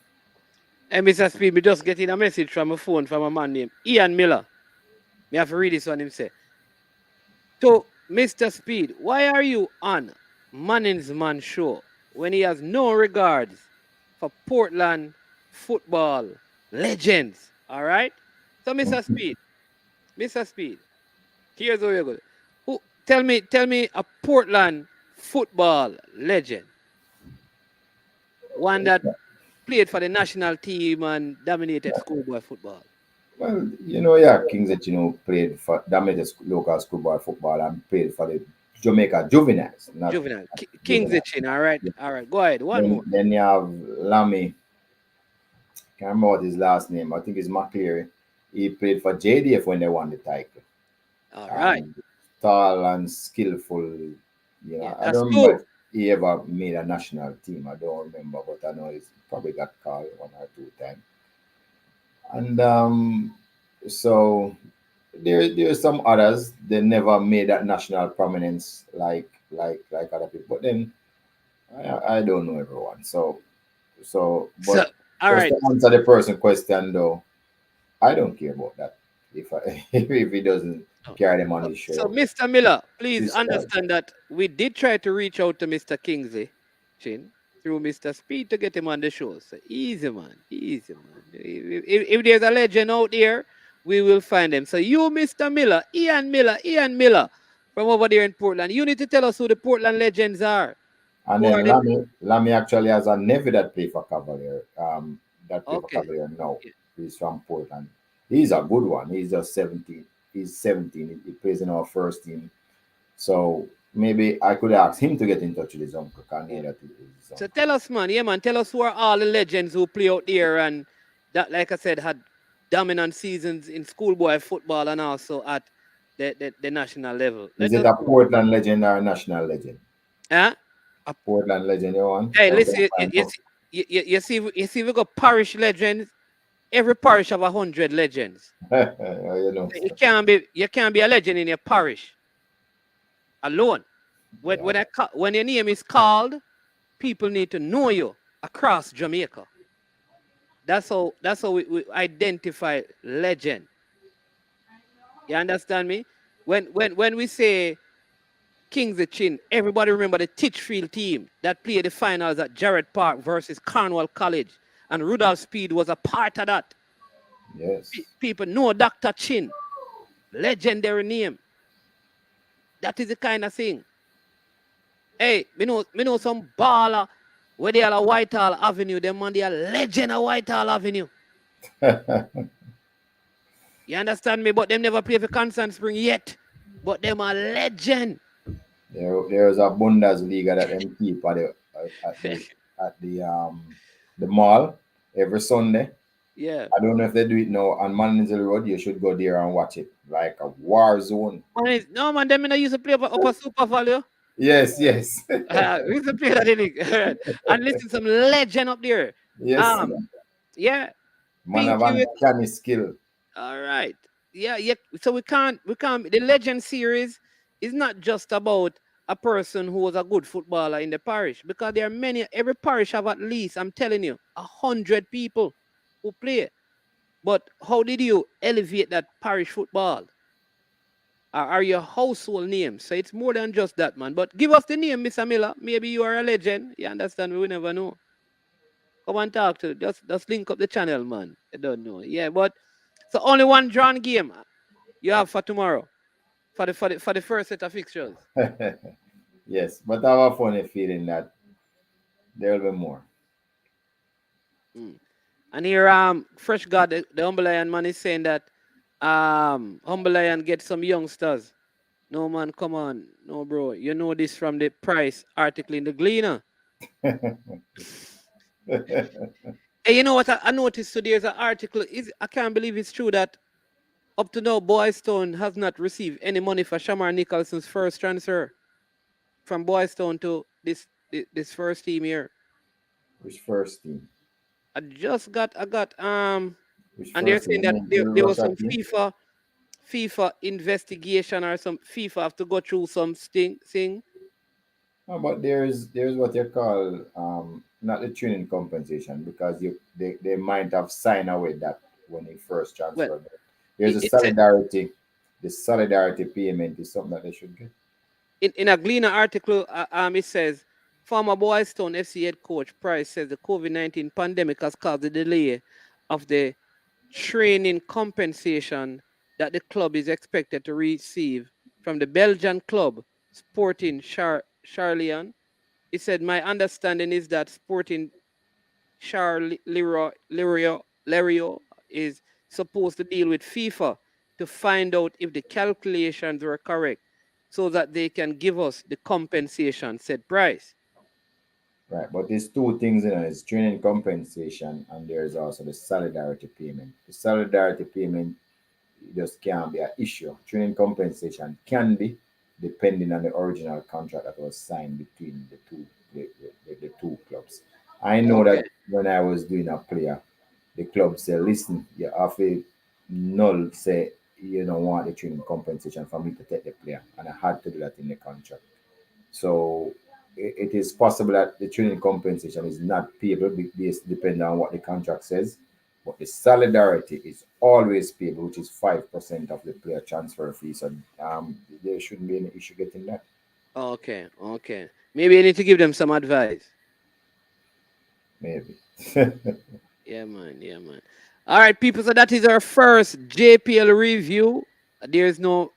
And Mr. Speed, we just getting a message from a phone from a man named Ian Miller. Me have to read this one him say. So, Mr. Speed, why are you on Manning's Man show when he has no regards for Portland football legends? All right. So, Mr. Speed, here's where you go. Who tell me a Portland football legend, one that played for the national team and dominated schoolboy football. Well, yeah, Kings that played for dominated local schoolboy football and played for the Jamaica juveniles, not Juvenile. Kings the chin. All right. All right. Go ahead. One more. Then you have Lammy. Can't remember what his last name. I think it's McCleary. He played for JDF when they won the title. All right. Tall and skillful. Yeah, I that's don't remember good. if he ever made a national team. I don't remember, but I know he's probably got called one or two times. And so there's some others they never made that national prominence like other people. But then I don't know everyone. So but All just right. to answer the person question though, I don't care about that. If he doesn't carry them on his show. So, Mr. Miller, please This understand that we did try to reach out to Mr. Kingsley Chin through Mr. Speed to get him on the show. So easy, man. Easy, man. If there's a legend out there, we will find him. So you, Mr. Miller, Ian Miller, from over there in Portland, you need to tell us who the Portland legends are. And Who are then the- Lammy actually has a nephew that play for Cavalier. That play for Okay. Cavalier now. Yeah. He's from Portland. He's a good one. He's just 17. He's 17. He plays in our first team. So maybe I could ask him to get in touch with his uncle. Can't hear that his So uncle. tell us, man. Yeah, man. Tell us who are all the legends who play out there and that, like I said, had dominant seasons in schoolboy football and also at the national level. Is it a Portland legend or a national legend? Huh? A Portland legend, you want? Hey, Or listen, can I find out? you see, we got parish legends. Every parish have 100 legends. You can't be a legend in your parish alone. When your name is called, people need to know you across Jamaica. That's how we identify legend. You understand me? When we say Kings the Chin, everybody remember the Titchfield team that played the finals at Jarrett Park versus Cornwall College. And Rudolp Speid was a part of that. Yes. People know Dr. Chin. Legendary name. That is the kind of thing. Hey, me know some baller where they are at Whitehall Avenue. Them man, they are legend at Whitehall Avenue. You understand me? But them never play for Constant Spring yet. But them are legend. There's a Bundesliga that them keep at the mall every Sunday. Yeah. I don't know if they do it now on Manziel Road. You should go there and watch it like a war zone. No, man, them used to play upper super value. Yes. We used to play that in it. And listen, some legend up there. Yes. Yeah. Man of uncanny skill. All right. Yeah. So we can't. The legend series is not just about a person who was a good footballer in the parish, because there are many. Every parish have at least, I'm telling you, 100 people who play. But how did you elevate that parish football? Are your household names? So it's more than just that, man. But give us the name, Mr. Miller. Maybe you are a legend. You understand? We never know. Come and talk to. Just link up the channel, man. I don't know. Yeah, but so only one drawn game you have for tomorrow, for the first set of fixtures. Yes, but I have a funny feeling that there will be more. And here, Fresh God, the Humble Lion man is saying that Humble Lion get some youngsters. No, man, come on. No, bro. You know this from the Price article in the Gleaner. Hey, you know what I noticed today is an article. I can't believe it's true that Up to now, Boystone has not received any money for Shamar Nicholson's first transfer from Boystone to this first team here. Which first team? I got Which and they're first team? saying I that mean, the there was Russia some team? FIFA investigation or some FIFA have to go through some thing. No, but there's what you call not the training compensation because they might have signed away that when they first Well, transferred. There's a it said solidarity. The solidarity payment is something that they should get. in a Gleaner article, it says former Boystone FC head coach Price says the COVID-19 pandemic has caused the delay of the training compensation that the club is expected to receive from the Belgian club Sporting Charlian. He said, my understanding is that Sporting Lerio is supposed to deal with FIFA to find out if the calculations were correct so that they can give us the compensation, said Price. Right, but there's two things in it. It's training compensation and there's also the solidarity payment. The solidarity payment just can't be an issue. Training compensation can be, depending on the original contract that was signed between the two clubs. I know Okay. that when I was doing a player, the club said, listen, you have to null say you don't want the training compensation for me to take the player. And I had to do that in the contract. So it is possible that the training compensation is not payable based depending on what the contract says, but the solidarity is always payable, which is 5% of the player transfer fee. So there shouldn't be any issue getting that. Okay. Okay. Maybe I need to give them some advice. Maybe. Yeah, man. Yeah, man. All right, people. So that is our first JPL review. There's no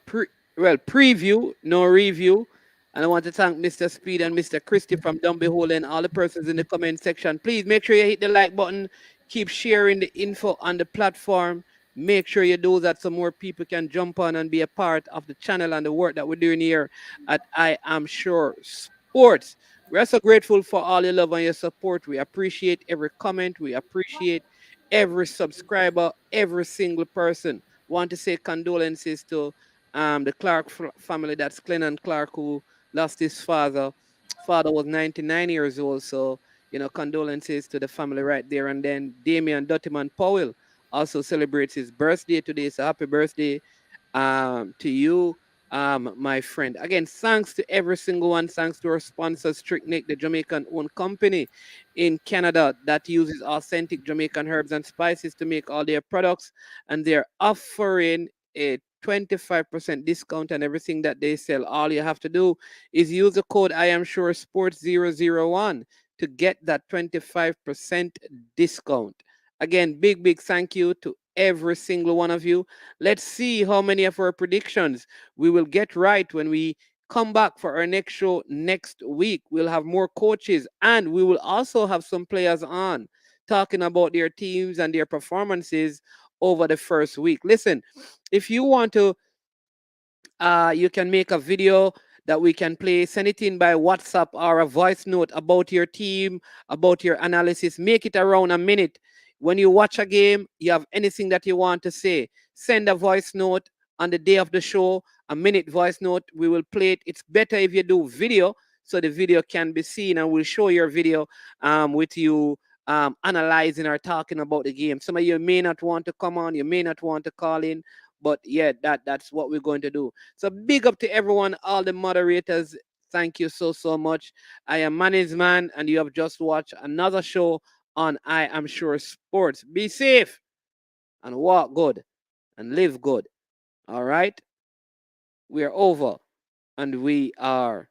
preview, no review. And I want to thank Mr. Speed and Mr. Christie from Dunbeholden and all the persons in the comment section. Please make sure you hit the like button. Keep sharing the info on the platform. Make sure you do that so more people can jump on and be a part of the channel and the work that we're doing here at I Am Sure Sports. We're so grateful for all your love and your support. We appreciate every comment. We appreciate every subscriber, every single person. Want to say condolences to the Clark family. That's Clennon Clark, who lost his father. Father was 99 years old, so condolences to the family right there. And then Damian Duttiman Powell also celebrates his birthday today. So happy birthday to you, my friend. Again, thanks to every single one. Thanks to our sponsor, Strict Nick, the Jamaican-owned company in Canada that uses authentic Jamaican herbs and spices to make all their products, and they're offering a 25% discount on everything that they sell. All you have to do is use the code I am sure sports 001 to get that 25% discount. Again, big thank you to every single one of you. Let's see how many of our predictions we will get right when we come back for our next show next week. We'll have more coaches and we will also have some players on talking about their teams and their performances over the first week. Listen, if you want to you can make a video that we can play. Send it in by WhatsApp or a voice note about your team, about your analysis. Make it around a minute. When you watch a game, you have anything that you want to say, send a voice note on the day of the show, a minute voice note. We will play it. It's better if you do video so the video can be seen and we'll show your video with you analyzing or talking about the game. Some of you may not want to come on, you may not want to call in, but yeah, that's what we're going to do. So big up to everyone, all the moderators. Thank you so much. I am Manny's Man, and you have just watched another show on I Am Sure Sports. Be safe and walk good and live good. All right, we are over and we are